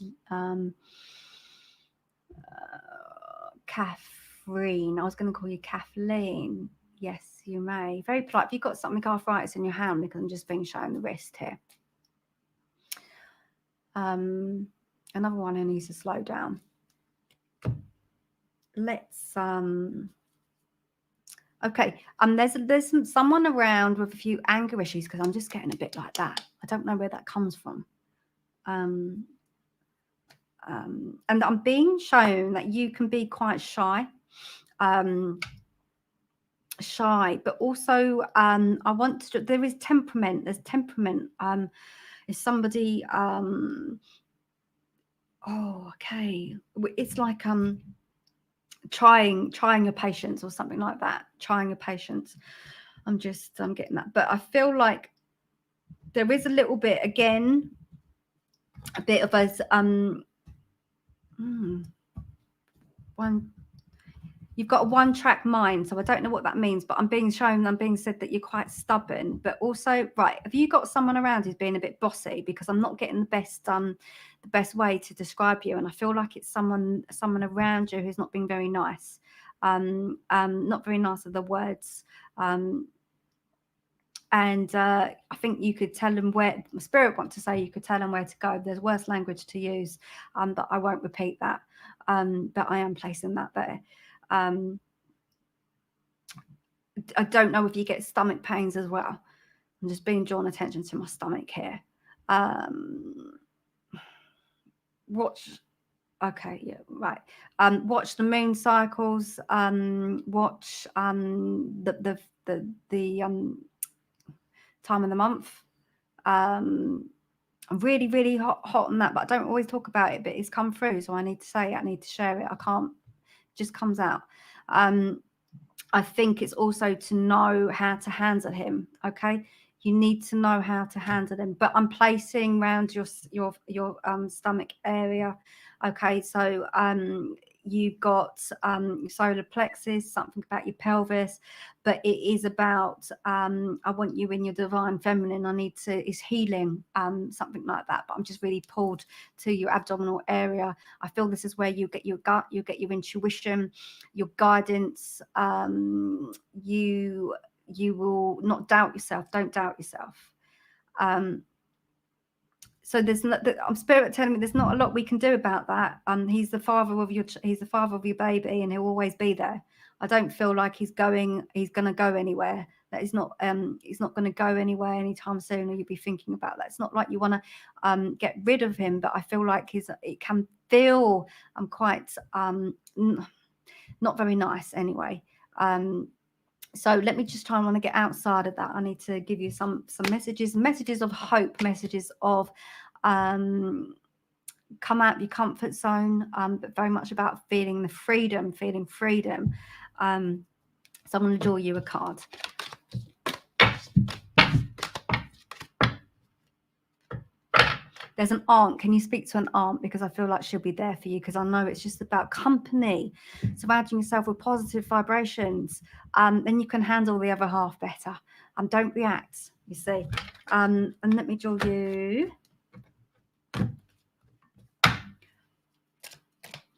Catherine. I was going to call you Kathleen. Yes, you may. Very polite. If you've got something arthritis in your hand, because I'm just being shown the wrist here. Another one who needs to slow down. Let's okay. There's someone around with a few anger issues, because I'm just getting a bit like that. I don't know where that comes from. And I'm being shown that you can be quite shy. But also I want to. There is temperament. There's temperament. Is somebody? Oh, okay. It's like trying your patience or something like that. Trying your patience. I'm getting that. But I feel like there is a little bit, again, a bit of us, you've got a one-track mind, so I don't know what that means, but I'm being said that you're quite stubborn, but also, right, have you got someone around who's being a bit bossy? Because I'm not getting the best way to describe you, and I feel like it's someone around you who's not being very nice, not very nice with the words, and I think you could tell them where, spirit want to say you could tell them where to go. There's worse language to use, but I won't repeat that, but I am placing that there. I don't know if you get stomach pains as well. I'm just being drawn attention to my stomach here. Okay, yeah, right. Watch the moon cycles. Watch the time of the month. I'm really, really hot on that, but I don't always talk about it, but it's come through, so I need to say it, I need to share it. I can't, it just comes out. I think it's also to know how to handle him. Okay, you need to know how to handle him. But I'm placing around your stomach area. Okay, so you've got solar plexus, something about your pelvis, but it is about I want you in your divine feminine. It's healing, something like that. But I'm just really pulled to your abdominal area. I feel this is where you get your gut, you get your intuition, your guidance. You will not doubt yourself. Don't doubt yourself. So there's not, spirit telling me there's not a lot we can do about that. He's the father of your baby, and he'll always be there. I don't feel like he's going to go anywhere. That is not he's not going to go anywhere anytime soon, or you'll be thinking about that. It's not like you want to get rid of him, but I feel like it can feel quite not very nice anyway. So let me just try and want to get outside of that. I need to give you some messages of hope, messages of come out of your comfort zone, but very much about feeling freedom. So I'm going to draw you a card. There's an aunt. Can you speak to an aunt? Because I feel like she'll be there for you, because I know it's just about company, surrounding yourself with positive vibrations. Then you can handle the other half better. Don't react, you see. And let me draw you.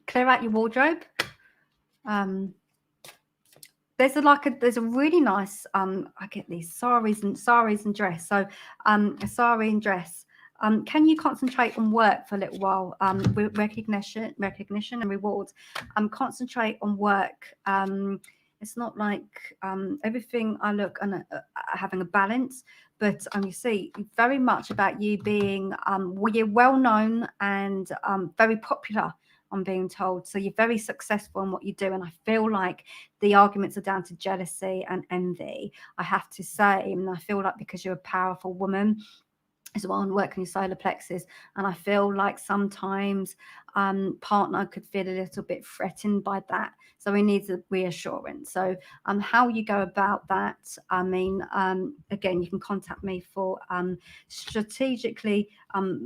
Clear out your wardrobe. There's a really nice, I get these saris and dress. So a sari and dress. Can you concentrate on work for a little while? With recognition and rewards. Concentrate on work. It's not like everything I look and having a balance, but you see very much about you being you're well known and very popular. I'm being told. So you're very successful in what you do. And I feel like the arguments are down to jealousy and envy, I have to say. And I feel like because you're a powerful woman as well and work on your solar plexus, and I feel like sometimes partner could feel a little bit threatened by that. So he needs a reassurance. So how you go about that, I mean, again, you can contact me for strategically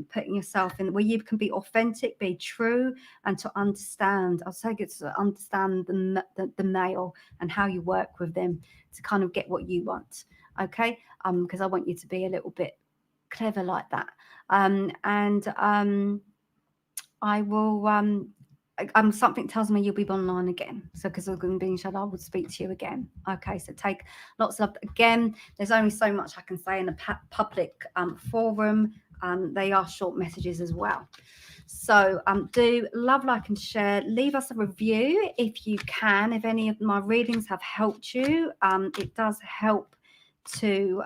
putting yourself in where you can be authentic, be true, and to understand. I'll say it's to understand the male and how you work with them to kind of get what you want. Okay, because I want you to be a little bit clever like that. I will something tells me you'll be online again, so because I'm going to be shut, I will speak to you again. Okay, so take lots of, again, there's only so much I can say in a public forum. They are short messages as well. So do love, like, and share. Leave us a review if you can. If any of my readings have helped you, it does help to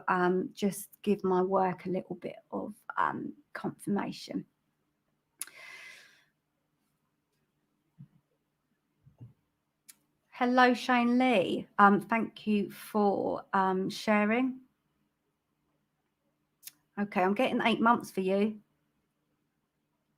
just give my work a little bit of confirmation. Hello, Shane Lee. Thank you for sharing. Okay, I'm getting 8 months for you.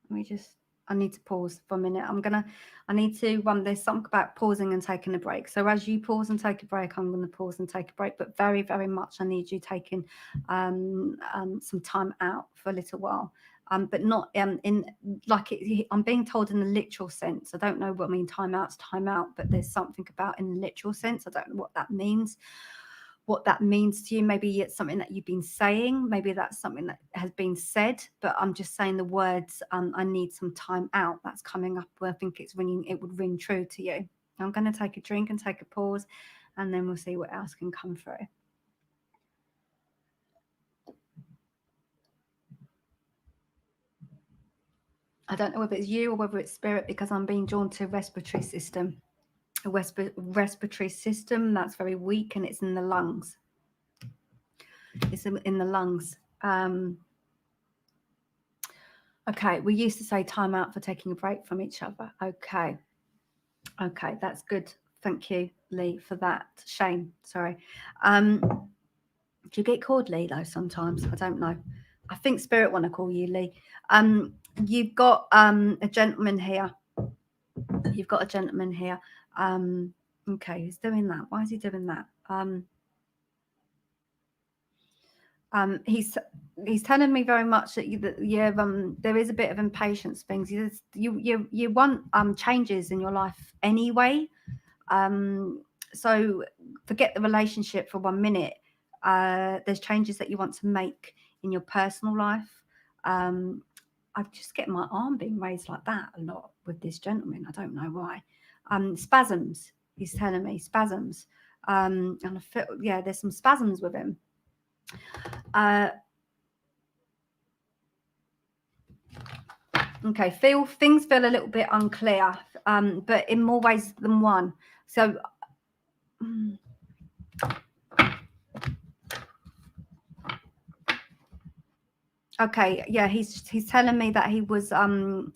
Let me just I need to pause for a minute. I need to, there's something about pausing and taking a break. So as you pause and take a break, I'm going to pause and take a break. But very, very much I need you taking some time out for a little while. But not in like I'm being told in the literal sense. I don't know what I mean. Time out's time out, but there's something about in the literal sense. I don't know what that means. What that means to you. Maybe it's something that you've been saying. Maybe that's something that has been said. But I'm just saying the words. I need some time out. That's coming up. I think it's ringing. It would ring true to you. I'm going to take a drink and take a pause, and then we'll see what else can come through. I don't know whether it's you or whether it's spirit, because I'm being drawn to respiratory system. A respiratory system that's very weak, and it's in the lungs. It's in the lungs. Okay, we used to say time out for taking a break from each other. Okay, that's good. Thank you, Lee, for that. Shane, sorry. Do you get called Lee though sometimes? I don't know. I think spirit want to call you Lee. You've got a gentleman here. You've got a gentleman here. Okay, he's doing that. Why is he doing that? He's telling me very much that there is a bit of impatience things. You want changes in your life anyway. So forget the relationship for 1 minute. There's changes that you want to make in your personal life. I just get my arm being raised like that a lot with this gentleman. I don't know why. Spasms. He's telling me spasms. And I feel, there's some spasms with him. Okay, things feel a little bit unclear, but in more ways than one. So okay, yeah, he's telling me that he was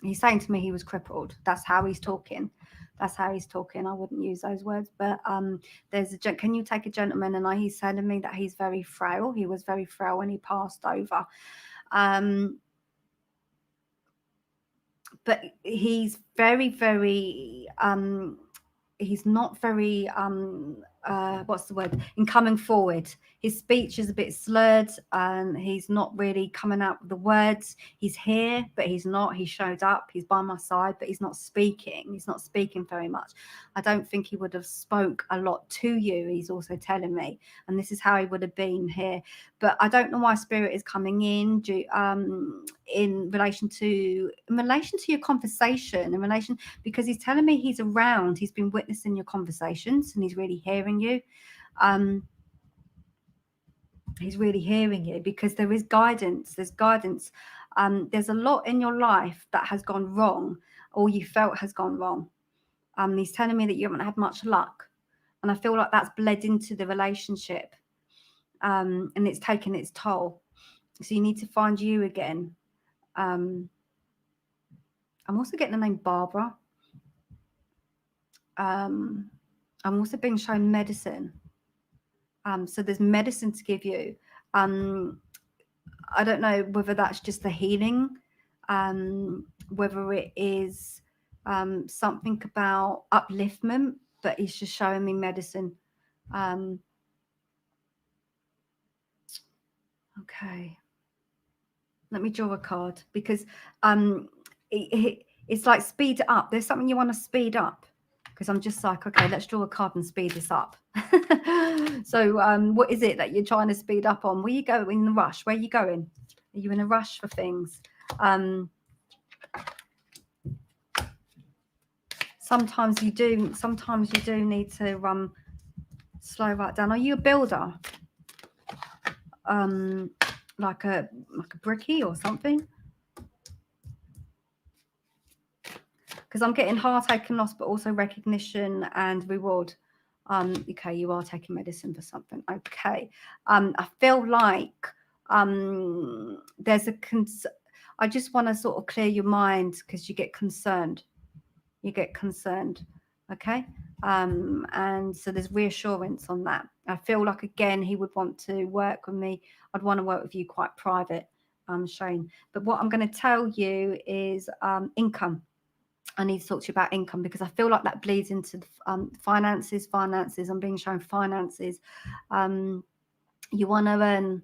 he's saying to me he was crippled. That's how he's talking. I wouldn't use those words, but can you take a gentleman, and he's telling me that he's very frail. He was very frail when he passed over. But he's very, very he's not very what's the word, in coming forward. His speech is a bit slurred, and he's not really coming out with the words. He's here, but he's not. He showed up, he's by my side, but he's not speaking very much. I don't think he would have spoke a lot to you, he's also telling me, and this is how he would have been here. But I don't know why spirit is coming in in relation to your conversation, because he's telling me he's around, he's been witnessing your conversations, and he's really hearing you. He's really hearing you because there is guidance. There's a lot in your life that has gone wrong, or you felt has gone wrong. He's telling me that you haven't had much luck, and I feel like that's bled into the relationship, and it's taken its toll. So you need to find you again. I'm also getting the name Barbara. I'm also being shown medicine. So there's medicine to give you. I don't know whether that's just the healing, whether it is something about upliftment, but he's just showing me medicine. Okay. Let me draw a card, because it's like speed it up. There's something you want to speed up, because I'm just like, okay, let's draw a card and speed this up. So what is it that you're trying to speed up on? Where you go in the rush? Where are you going? Are you in a rush for things? Sometimes you do need to slow right down. Are you a builder? Like a brickie or something? Because I'm getting heartache and loss, but also recognition and reward. Okay, you are taking medicine for something. Okay. I feel like there's I just want to sort of clear your mind, because you get concerned. Okay. And so there's reassurance on that. I feel like, again, he would want to work with me. I'd want to work with you quite private. Shane. But what I'm going to tell you is income. I need to talk to you about income, because I feel like that bleeds into the, finances. I'm being shown finances. You want to earn,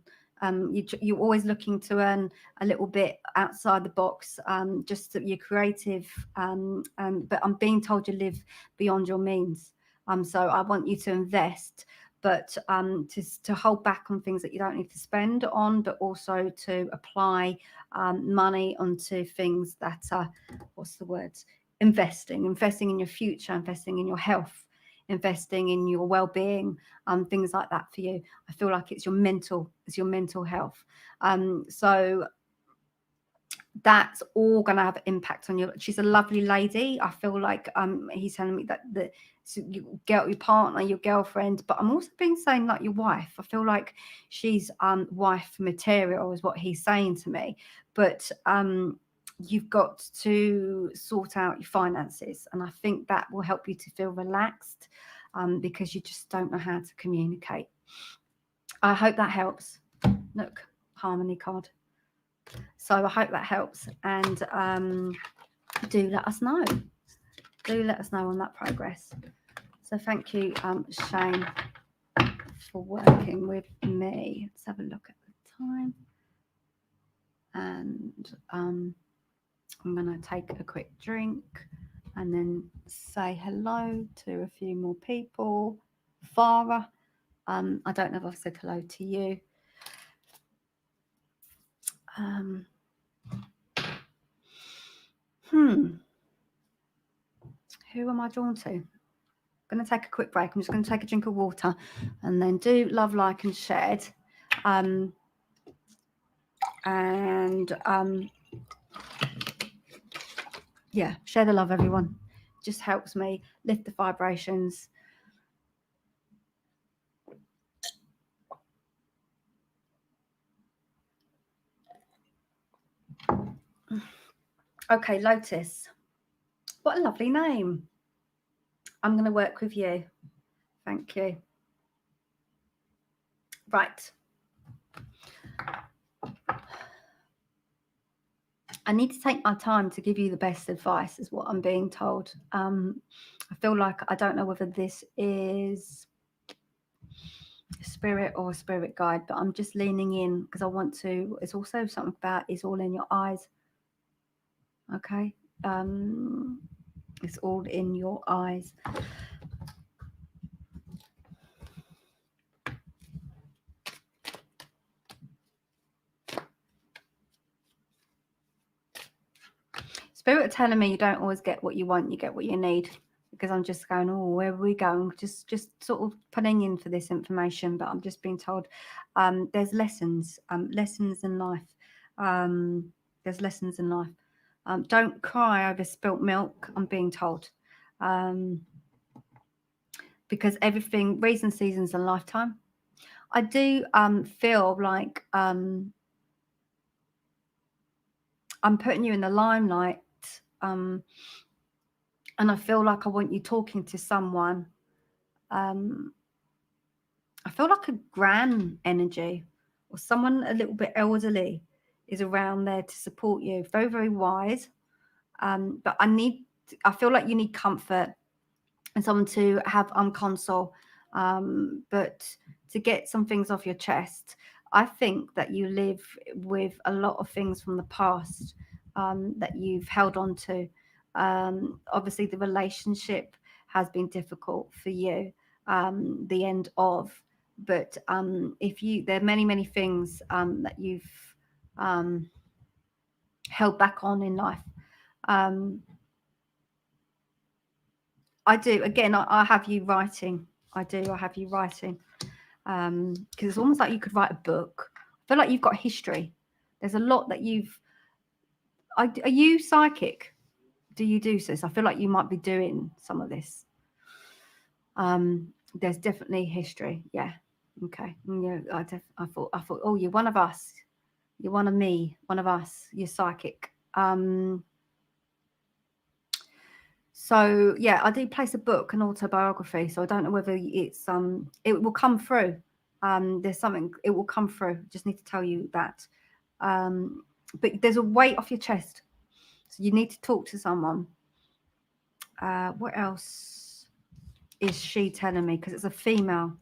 you're always looking to earn a little bit outside the box, just that you're creative, but I'm being told you live beyond your means. So I want you to invest, but to hold back on things that you don't need to spend on, but also to apply money onto things that are, what's the word? Investing in your future, investing in your health, investing in your well-being, things like that for you. I feel like it's your mental health. So that's all going to have an impact on you. She's a lovely lady. I feel like he's telling me that your partner, your girlfriend, but I'm also being saying like your wife. I feel like she's wife material is what he's saying to me. But you've got to sort out your finances, and I think that will help you to feel relaxed, because you just don't know how to communicate. I hope that helps. Look, harmony card. So I hope that helps, and do let us know. Do let us know on that progress. So thank you, Shane, for working with me. Let's have a look at the time. And I'm going to take a quick drink and then say hello to a few more people. Farah, I don't know if I've said hello to you. Who am I drawn to? I'm going to take a quick break. I'm just going to take a drink of water and then do love, like, and shared. Yeah, share the love, everyone. Just helps me lift the vibrations. Okay, Lotus. What a lovely name. I'm going to work with you. Thank you. Right. I need to take my time to give you the best advice, is what I'm being told. I feel like I don't know whether this is spirit or a spirit guide, but I'm just leaning in because I want to. It's also something about it's all in your eyes. Okay. It's all in your eyes. Spirit telling me you don't always get what you want, you get what you need. Because I'm just going, oh, where are we going? Just sort of putting in for this information, but I'm just being told there's lessons in life. There's lessons in life. Don't cry over spilt milk, I'm being told. Because everything, reason, seasons, and lifetime. I do feel like I'm putting you in the limelight, and I feel like I want you talking to someone. I feel like a gran energy or someone a little bit elderly is around there to support you. Very, very wise. But I feel like you need comfort and someone to have console. But to get some things off your chest, I think that you live with a lot of things from the past that you've held on to. Obviously, the relationship has been difficult for you, the end of. But there are many things that you've held back on in life. I do. Again, I have you writing. I have you writing. Because it's almost like you could write a book. I feel like you've got history. There's a lot that are you psychic? Do you do this? I feel like you might be doing some of this. There's definitely history. Yeah. Okay. Yeah. I thought, oh, you're one of us. You're one of me, one of us. You're psychic. So yeah, I do place a book, an autobiography. So I don't know whether it's it will come through. There's something, it will come through. Just need to tell you that. But there's a weight off your chest, so you need to talk to someone. What else is she telling me? Because it's a female,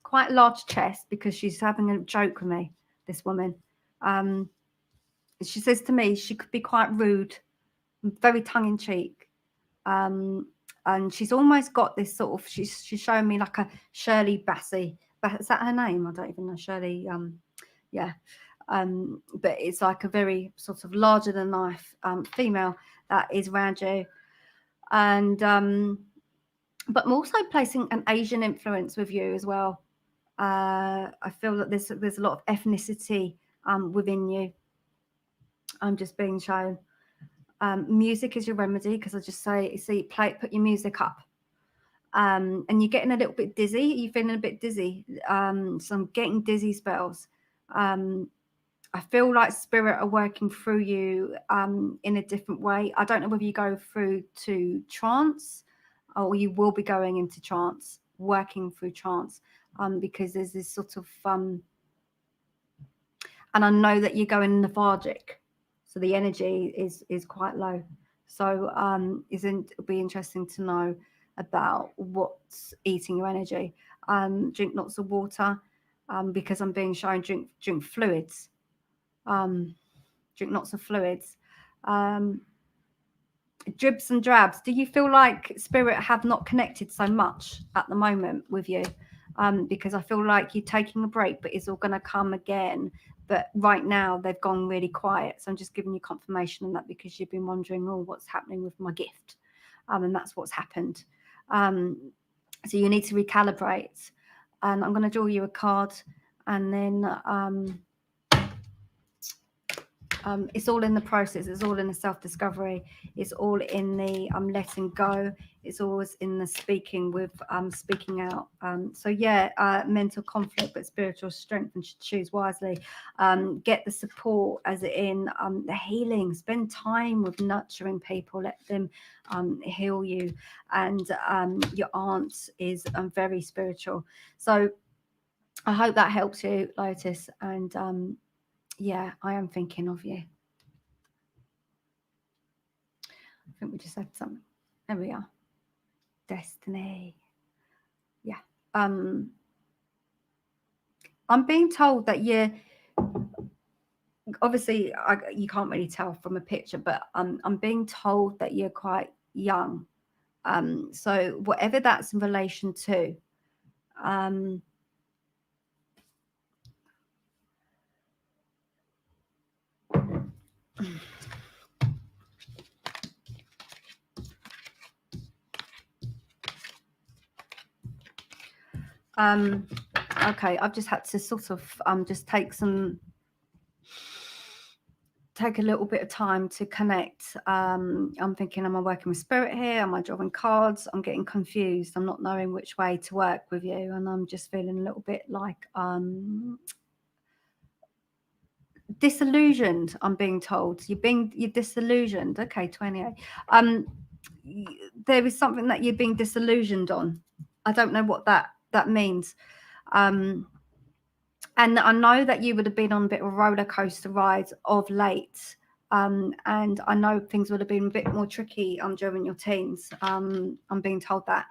quite large chest, because she's having a joke with me, this woman. She says to me she could be quite rude, very tongue-in-cheek, and she's almost got this sort of, she's showing me like a Shirley Bassey. Is that her name? I don't even know. Shirley, yeah. But it's like a very sort of larger than life female that is around you. And but I'm also placing an Asian influence with you as well. I feel that there's a lot of ethnicity within you. I'm just being shown. Music is your remedy, because I just say, put your music up. And you're getting a little bit dizzy. You're feeling a bit dizzy. So I'm getting dizzy spells. I feel like spirit are working through you in a different way. I don't know whether you go through to trance, or you will be going into trance, working through trance, because there's this sort of, and I know that you're going lethargic, so the energy is quite low. So it'll be interesting to know about what's eating your energy. Drink lots of water, because I'm being shown drink fluids. Drink lots of fluids. Dribs and drabs. Do you feel like spirit have not connected so much at the moment with you? Because I feel like you're taking a break, but it's all going to come again. But right now they've gone really quiet. So I'm just giving you confirmation on that, because you've been wondering, oh, what's happening with my gift? And that's what's happened. So you need to recalibrate. And I'm going to draw you a card, and then it's all in the process. It's all in the self-discovery. It's all in the letting go. It's always in the speaking out. So yeah, mental conflict, but spiritual strength, and should choose wisely. Get the support, as in the healing. Spend time with nurturing people. Let them heal you. And your aunt is very spiritual. So I hope that helps you, Lotus. And yeah, I am thinking of you. I think we just had something. There we are. Destiny. Yeah. I'm being told that you're, obviously you can't really tell from a picture, but I'm being told that you're quite young. So whatever that's in relation to, okay, I've just had to sort of just take a little bit of time to connect. I'm thinking, am I working with spirit here? Am I drawing cards? I'm getting confused. I'm not knowing which way to work with you, and I'm just feeling a little bit like disillusioned. I'm being told you're disillusioned. Okay, 28. There is something that you're being disillusioned on. I don't know what that means. And I know that you would have been on a bit of a roller coaster ride of late. And I know things would have been a bit more tricky during your teens. I'm being told that.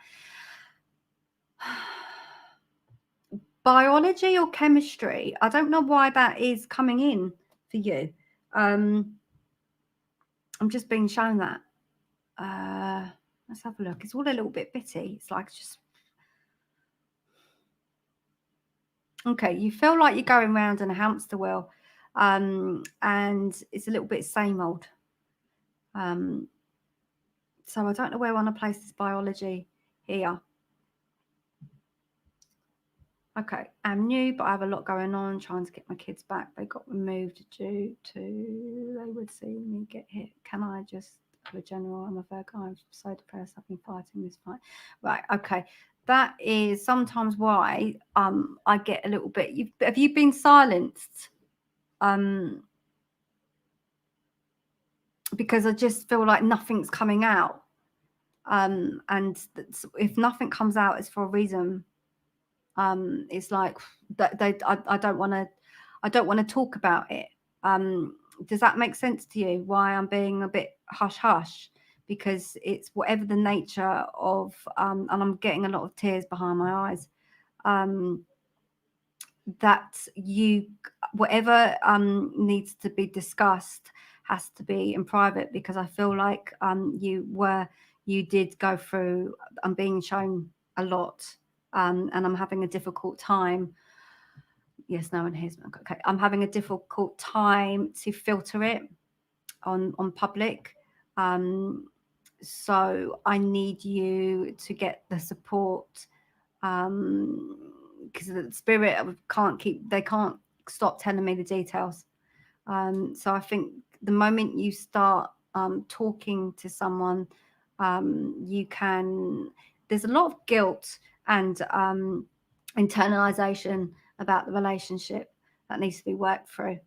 Biology or chemistry? I don't know why that is coming in for you. I'm just being shown that. Let's have a look. It's all a little bit bitty. It's like just... Okay, you feel like you're going round in a hamster wheel, and it's a little bit same old. So I don't know where I want to place this biology here. Okay, I'm new, but I have a lot going on, trying to get my kids back. They got removed due to, they would see me get hit. Can I just, for general, I'm a Virgo, I'm so depressed, I've been fighting this fight. Right, okay. That is sometimes why I get a little bit, have you been silenced? Because I just feel like nothing's coming out. And if nothing comes out, it's for a reason. It's like that I don't want to, I don't want to talk about it. Does that make sense to you? Why I'm being a bit hush hush? Because it's whatever the nature of, and I'm getting a lot of tears behind my eyes. That whatever needs to be discussed has to be in private, because I feel like you did go through. I'm being shown a lot, and I'm having a difficult time. Yes, no one hears me. Okay, I'm having a difficult time to filter it on public. So I need you to get the support, because the spirit they can't stop telling me the details. So I think the moment you start talking to someone, there's a lot of guilt and internalization about the relationship that needs to be worked through.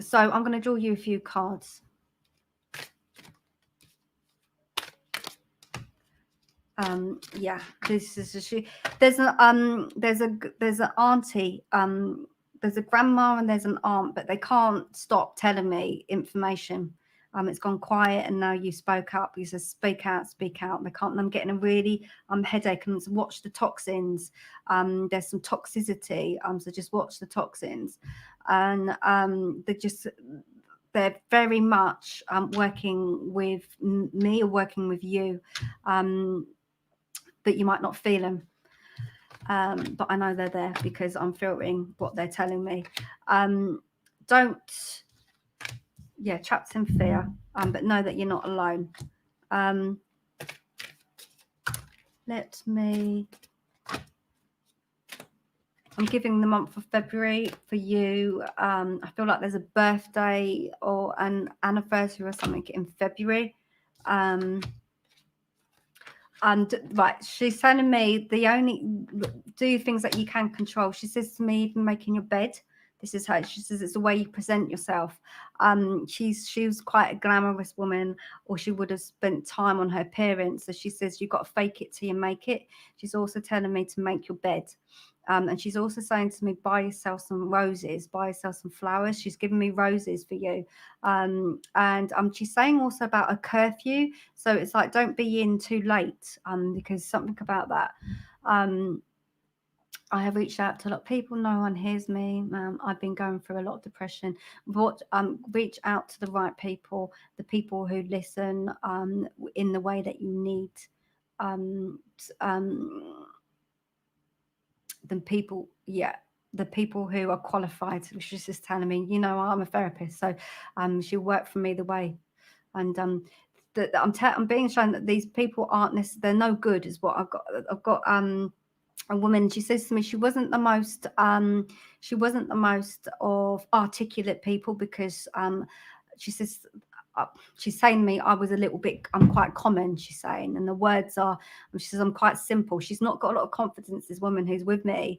So I'm going to draw you a few cards. Yeah, this is there's an auntie, there's a grandma and there's an aunt, but they can't stop telling me information. It's gone quiet, and now you spoke up. You said speak out. They can't. I'm getting a really headache. And watch the toxins. There's some toxicity. So just watch the toxins, and they're very much working with me or working with you, but you might not feel them. But I know they're there because I'm filtering what they're telling me. Trapped in fear, but know that you're not alone. I'm giving the month of February for you. I feel like there's a birthday or an anniversary or something in February. And right, she's telling me do things that you can control. She says to me, even making your bed. This is how she says it's the way you present yourself. She was quite a glamorous woman, or she would have spent time on her appearance. So she says you've got to fake it till you make it. She's also telling me to make your bed. And she's also saying to me, buy yourself some roses, buy yourself some flowers. She's giving me roses for you. And she's saying also about a curfew. So it's like, don't be in too late, because something about that. I have reached out to a lot of people. No one hears me. I've been going through a lot of depression. Reach out to the right people, the people who listen in the way that you need. The people who are qualified. She's just telling me, I'm a therapist, so she'll work for me the way. And I'm being shown that these people aren't necessarily, they're no good, is what I've got. A woman, she says to me, she wasn't the most of articulate people, because she says, she's saying to me, I'm quite common, she's saying, and the words are, she says, I'm quite simple. She's not got a lot of confidence, this woman who's with me.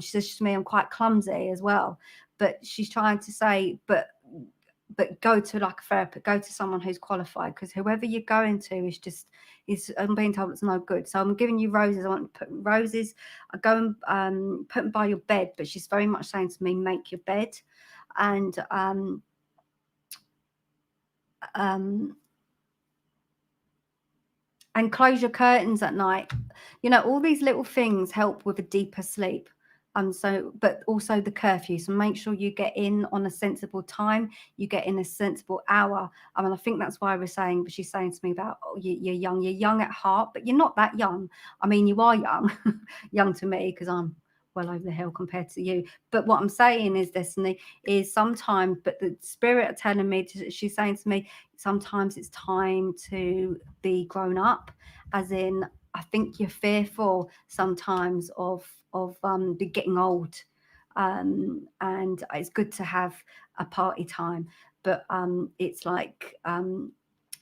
She says to me, I'm quite clumsy as well. But she's trying to say, but go to like a therapist, go to someone who's qualified, because whoever you're going to I'm being told it's no good. So I'm giving you roses. I want to put roses. I go and put them by your bed, but she's very much saying to me, make your bed. And close your curtains at night. All these little things help with a deeper sleep. But also the curfew. So make sure you get in on a sensible time. You get in a sensible hour. I think that's why we're saying. But she's saying to me about, you're young. You're young at heart, but you're not that young. You are young, young to me, because I'm well over the hill compared to you. But what I'm saying is, Destiny, is sometimes, but the spirit are telling me, she's saying to me, sometimes it's time to be grown up, as in, I think you're fearful sometimes of getting old, and it's good to have a party time, but it's like,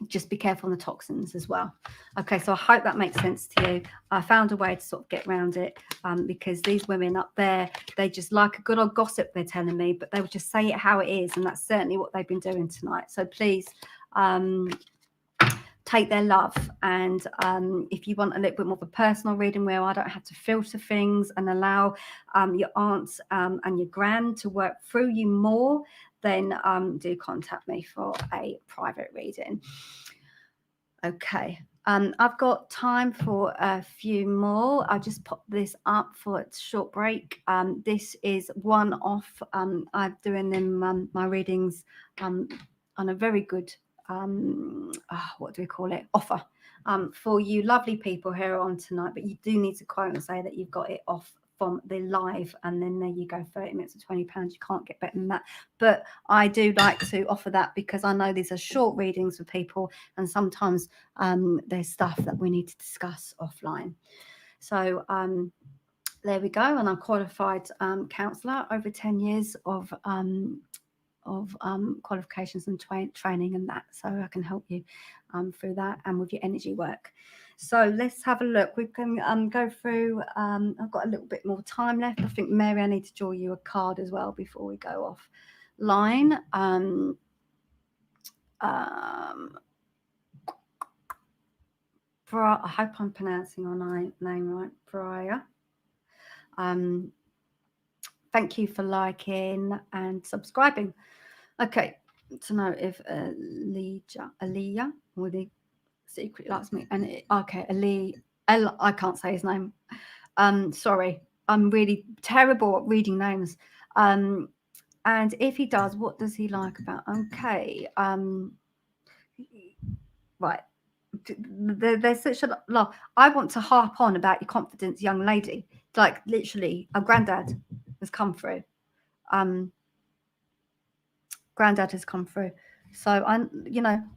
just be careful on the toxins as well. Okay, so I hope that makes sense to you. I found a way to sort of get around it, because these women up there, they just like a good old gossip, they're telling me, but they would just say it how it is, and that's certainly what they've been doing tonight. So please take their love. And if you want a little bit more of a personal reading where I don't have to filter things and allow your aunts and your grand to work through you more, then do contact me for a private reading. Okay, I've got time for a few more. I'll just pop this up for a short break. This is one off. I'm doing them my readings on a very good what do we call it, offer for you lovely people who are on tonight, but you do need to quote and say that you've got it off from the live, and then there you go, 30 minutes for £20. You can't get better than that. But I do like to offer that because I know these are short readings for people, and sometimes there's stuff that we need to discuss offline. So there we go. And I'm qualified counsellor, over 10 years of qualifications and training and that, so I can help you through that and with your energy work. So let's have a look. We can go through. I've got a little bit more time left. I think, Mary, I need to draw you a card as well before we go offline. I hope I'm pronouncing your name right, Briar. Thank you for liking and subscribing. Okay, to know if Aaliyah or the secret likes me. And okay, I can't say his name. Sorry, I'm really terrible at reading names. And if he does, what does he like about? Okay, right. There's such a lot. I want to harp on about your confidence, young lady. Like literally, a granddad has come through. Granddad has come through. So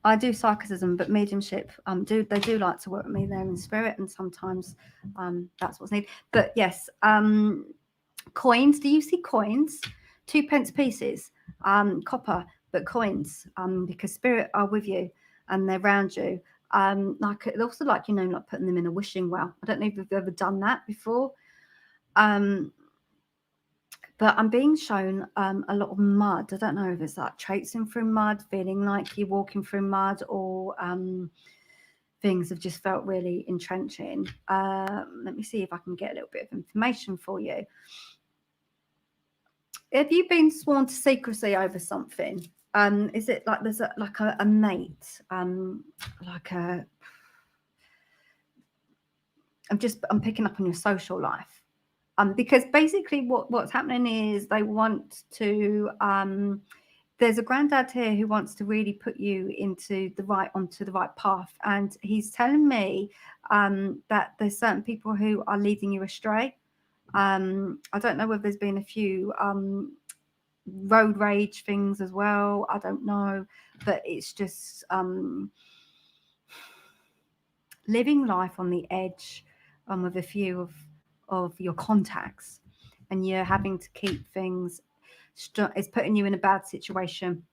I do psychicism, but mediumship they do like to work with me there in spirit, and sometimes that's what's needed. But yes, coins. Do you see coins? 2p pieces, copper, but coins, because spirit are with you and they're around you. Like also like putting them in a wishing well. I don't know if you've ever done that before. But I'm being shown a lot of mud. I don't know if it's like traipsing through mud, feeling like you're walking through mud, or things have just felt really entrenching. Let me see if I can get a little bit of information for you. Have you been sworn to secrecy over something? Is it like there's a mate? I'm picking up on your social life. Because basically what's happening is they want to, there's a granddad here who wants to really put you onto the right path. And he's telling me that there's certain people who are leading you astray. I don't know whether there's been a few road rage things as well. I don't know, but it's just living life on the edge with a few of your contacts, and you're having to keep things. It's putting you in a bad situation.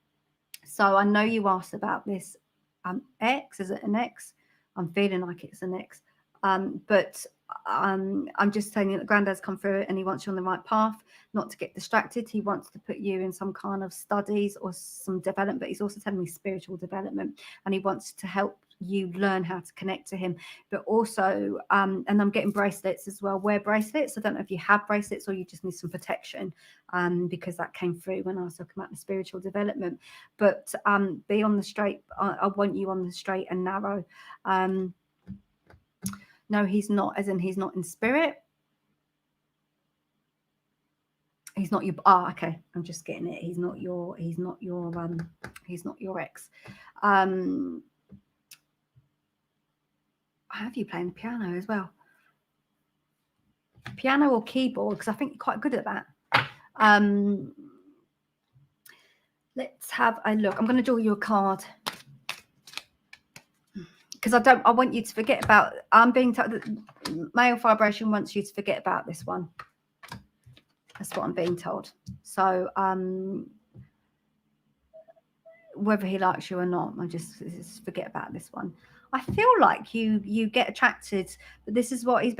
So I know you asked about this X. Is it an X? I'm feeling like it's an X. But I'm just saying that Granddad's come through and he wants you on the right path, not to get distracted. He wants to put you in some kind of studies or some development, but he's also telling me spiritual development, and he wants to help you learn how to connect to him. But also and I'm getting bracelets as well. Wear bracelets. I don't know if you have bracelets or you just need some protection, because that came through when I was talking about the spiritual development. But be on the straight. I want you on the straight and narrow. No, he's not, as in he's not in spirit. He's not your okay, I'm just getting it. He's not your ex. I have you playing the piano as well. Piano or keyboard, because I think you're quite good at that. Let's have a look. I'm going to draw you a card, because I want you to forget about, I'm being told that male vibration wants you to forget about this one. That's what I'm being told. So whether he likes you or not, I just forget about this one. I feel like you get attracted, but this is what he's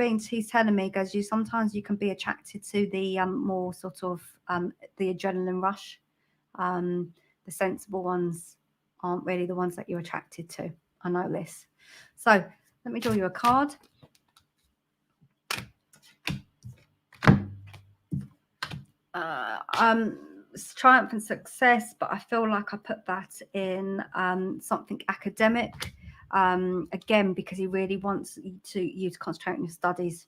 telling me, guys. Sometimes you can be attracted to the more sort of the adrenaline rush. The sensible ones aren't really the ones that you're attracted to. I know this. So let me draw you a card. It's triumph and success, but I feel like I put that in something academic, again, because he really wants you to concentrate on your studies.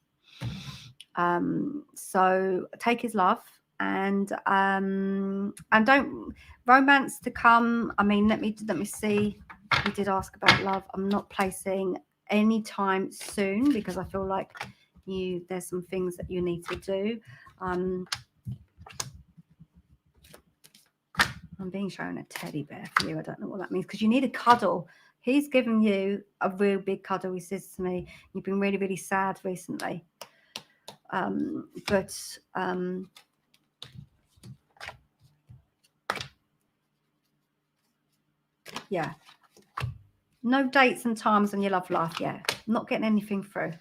So take his love, and don't romance to come. I mean, let me see. You did ask about love. I'm not placing any time soon because I feel like there's some things that you need to do. I'm being shown a teddy bear for you. I don't know what that means, because you need a cuddle. He's given you a real big cuddle. He says to me, you've been really, really sad recently. Yeah. No dates and times on your love life yet. Not getting anything through.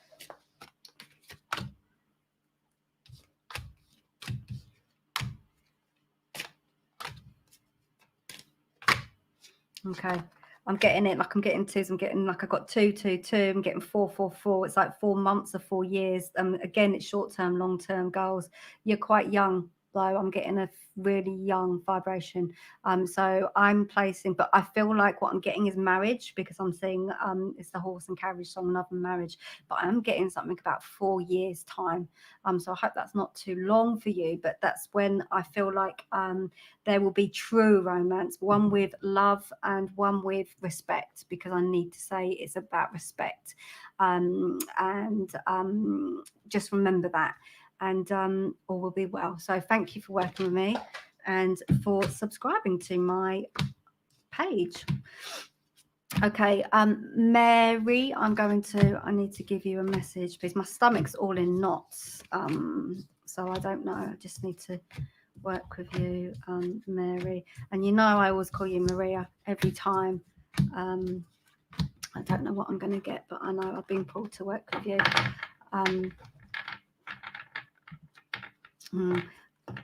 Okay. I'm getting it, like I'm getting twos. I'm getting like I got 2, 2, 2. I'm getting 4, 4, 4. It's like 4 months or 4 years. Again, it's short-term, long-term goals. You're quite young, though. I'm getting a really young vibration. So I'm placing, but I feel like what I'm getting is marriage, because I'm seeing it's the horse and carriage song, love and marriage. But I'm getting something about 4 years time. So I hope that's not too long for you. But that's when I feel like there will be true romance, one with love and one with respect, because I need to say it's about respect. Just remember that, and all will be well. So thank you for working with me and for subscribing to my page. Okay, Mary, I need to give you a message because my stomach's all in knots. So I don't know. I just need to work with you, Mary. And you know I always call you Maria every time. I don't know what I'm going to get, but I know I've been pulled to work with you.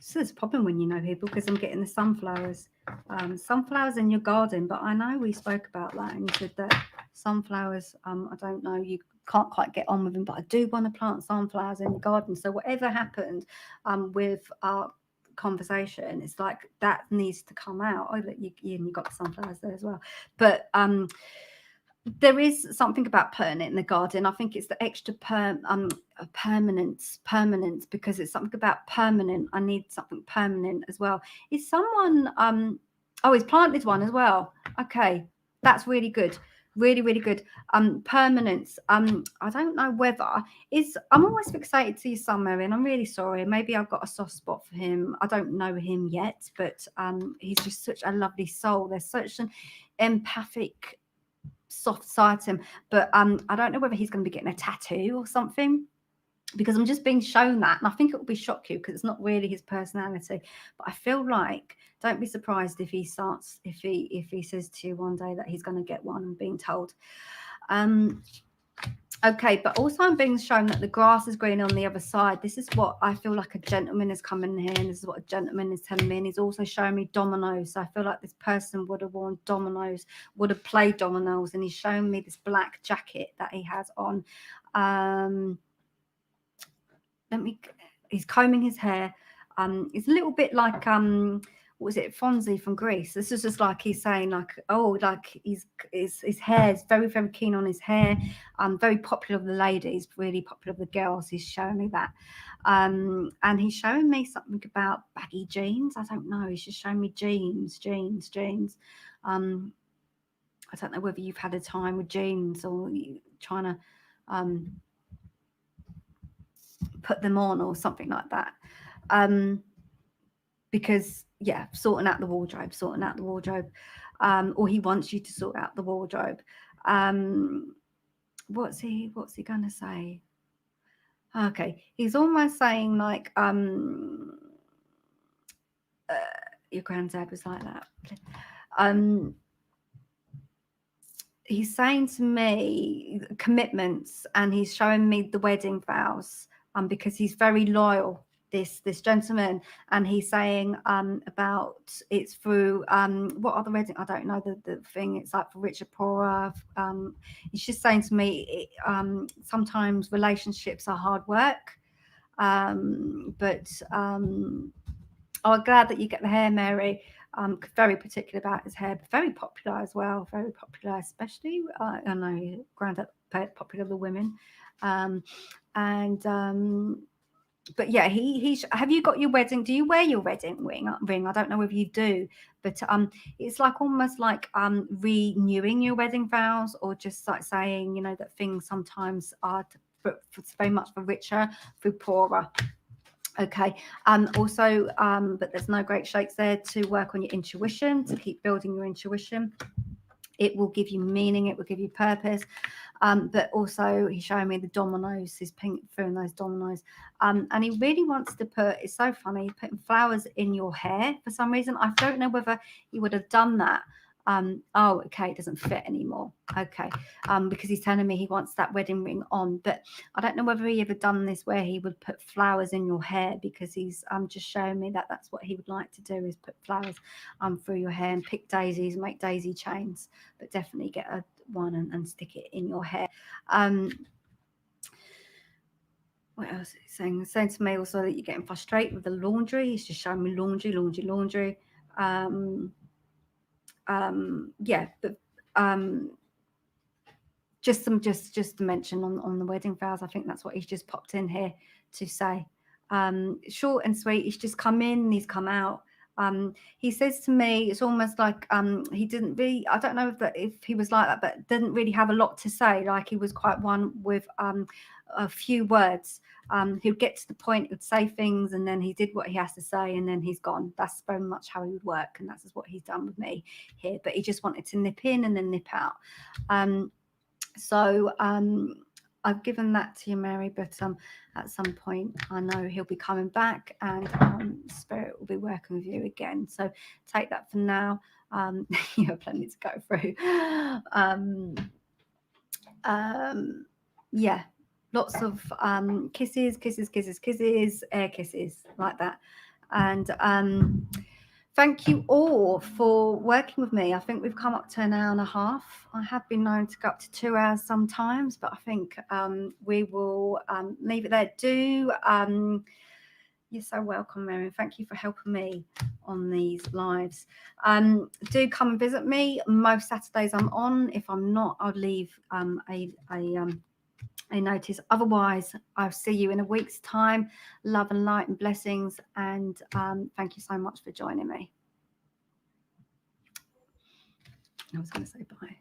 So there's a problem when you know people, because I'm getting the sunflowers. Sunflowers in your garden, but I know we spoke about that, and you said that sunflowers, I don't know, you can't quite get on with them, but I do want to plant sunflowers in the garden. So whatever happened with our conversation, it's like that needs to come out. Oh, look, you got the sunflowers there as well. But there is something about putting it in the garden. I think it's the extra permanence, because it's something about permanent. I need something permanent as well. Is someone oh, he's planted one as well. Okay, that's really good. Really, really good. Permanence. I don't know whether I'm always fixated to your son, Mary, and I'm really sorry. Maybe I've got a soft spot for him. I don't know him yet, but he's just such a lovely soul. There's such an empathic, soft side to him. But I don't know whether he's going to be getting a tattoo or something, because I'm just being shown that, and I think it will be shock you because it's not really his personality. But I feel like, don't be surprised if he says to you one day that he's going to get one. I'm being told. Okay, but also I'm being shown that the grass is green on the other side. This is what I feel like a gentleman is coming here, and this is what a gentleman is telling me. And he's also showing me dominoes. So I feel like this person would have worn dominoes, would have played dominoes, and he's showing me this black jacket that he has on. He's combing his hair. It's a little bit like what was it, Fonzie from Greece? This is just like he's saying, like, oh, like his hair is very, very keen on his hair. Very popular with the ladies, really popular with the girls. He's showing me that. And he's showing me something about baggy jeans. I don't know. He's just showing me jeans. I don't know whether you've had a time with jeans or you trying to put them on or something like that. Because yeah, sorting out the wardrobe, or he wants you to sort out the wardrobe. What's he gonna say? Okay, he's almost saying like your granddad was like that. He's saying to me commitments, and he's showing me the wedding vows, because he's very loyal. this gentleman, and he's saying about it's through what other wedding, I don't know the thing, it's like for richer, poorer. He's just saying to me, sometimes relationships are hard work, but I'm glad that you get the hair, Mary. Very particular about his hair, but very popular as well, very popular, especially I know granddad popular with women, but yeah, he's have you got your wedding, do you wear your wedding ring? I don't know if you do, but it's like almost like renewing your wedding vows, or just like saying, you know, that things sometimes are very much for richer, for poorer. Okay. Also, but there's no great shakes there, to work on your intuition, to keep building your intuition. It will give you meaning, it will give you purpose. But also he's showing me the dominoes, he's throwing those dominoes, and he really wants to put, it's so funny, he's putting flowers in your hair for some reason. I don't know whether he would have done that. Oh, okay, it doesn't fit anymore. Okay, because he's telling me he wants that wedding ring on, but I don't know whether he ever done this where he would put flowers in your hair, because he's just showing me that that's what he would like to do, is put flowers through your hair, and pick daisies, make daisy chains, but definitely get a one and stick it in your hair. What else is he saying? He's saying to me also that you're getting frustrated with the laundry. He's just showing me laundry. Yeah, but just to mention on the wedding vows, I think that's what he's just popped in here to say. Short and sweet. He's just come in and he's come out. He says to me, it's almost like he didn't really, I don't know if he was like that, but didn't really have a lot to say. Like he was quite one with a few words. He'd get to the point, he'd say things, and then he did what he has to say, and then he's gone. That's very much how he would work, and that's what he's done with me here. But he just wanted to nip in and then nip out. So I've given that to you, Mary, but at some point I know he'll be coming back, and Spirit will be working with you again. So take that for now. You have plenty to go through. Yeah, lots of kisses, air kisses, like that. And thank you all for working with me. I think we've come up to an hour and a half. I have been known to go up to 2 hours sometimes, but I think we will leave it there. You're so welcome, Mary. Thank you for helping me on these lives. Do come and visit me. Most Saturdays I'm on. If I'm not, I'll leave a notice. Otherwise, I'll see you in a week's time. Love and light and blessings, and thank you so much for joining me. I was going to say bye.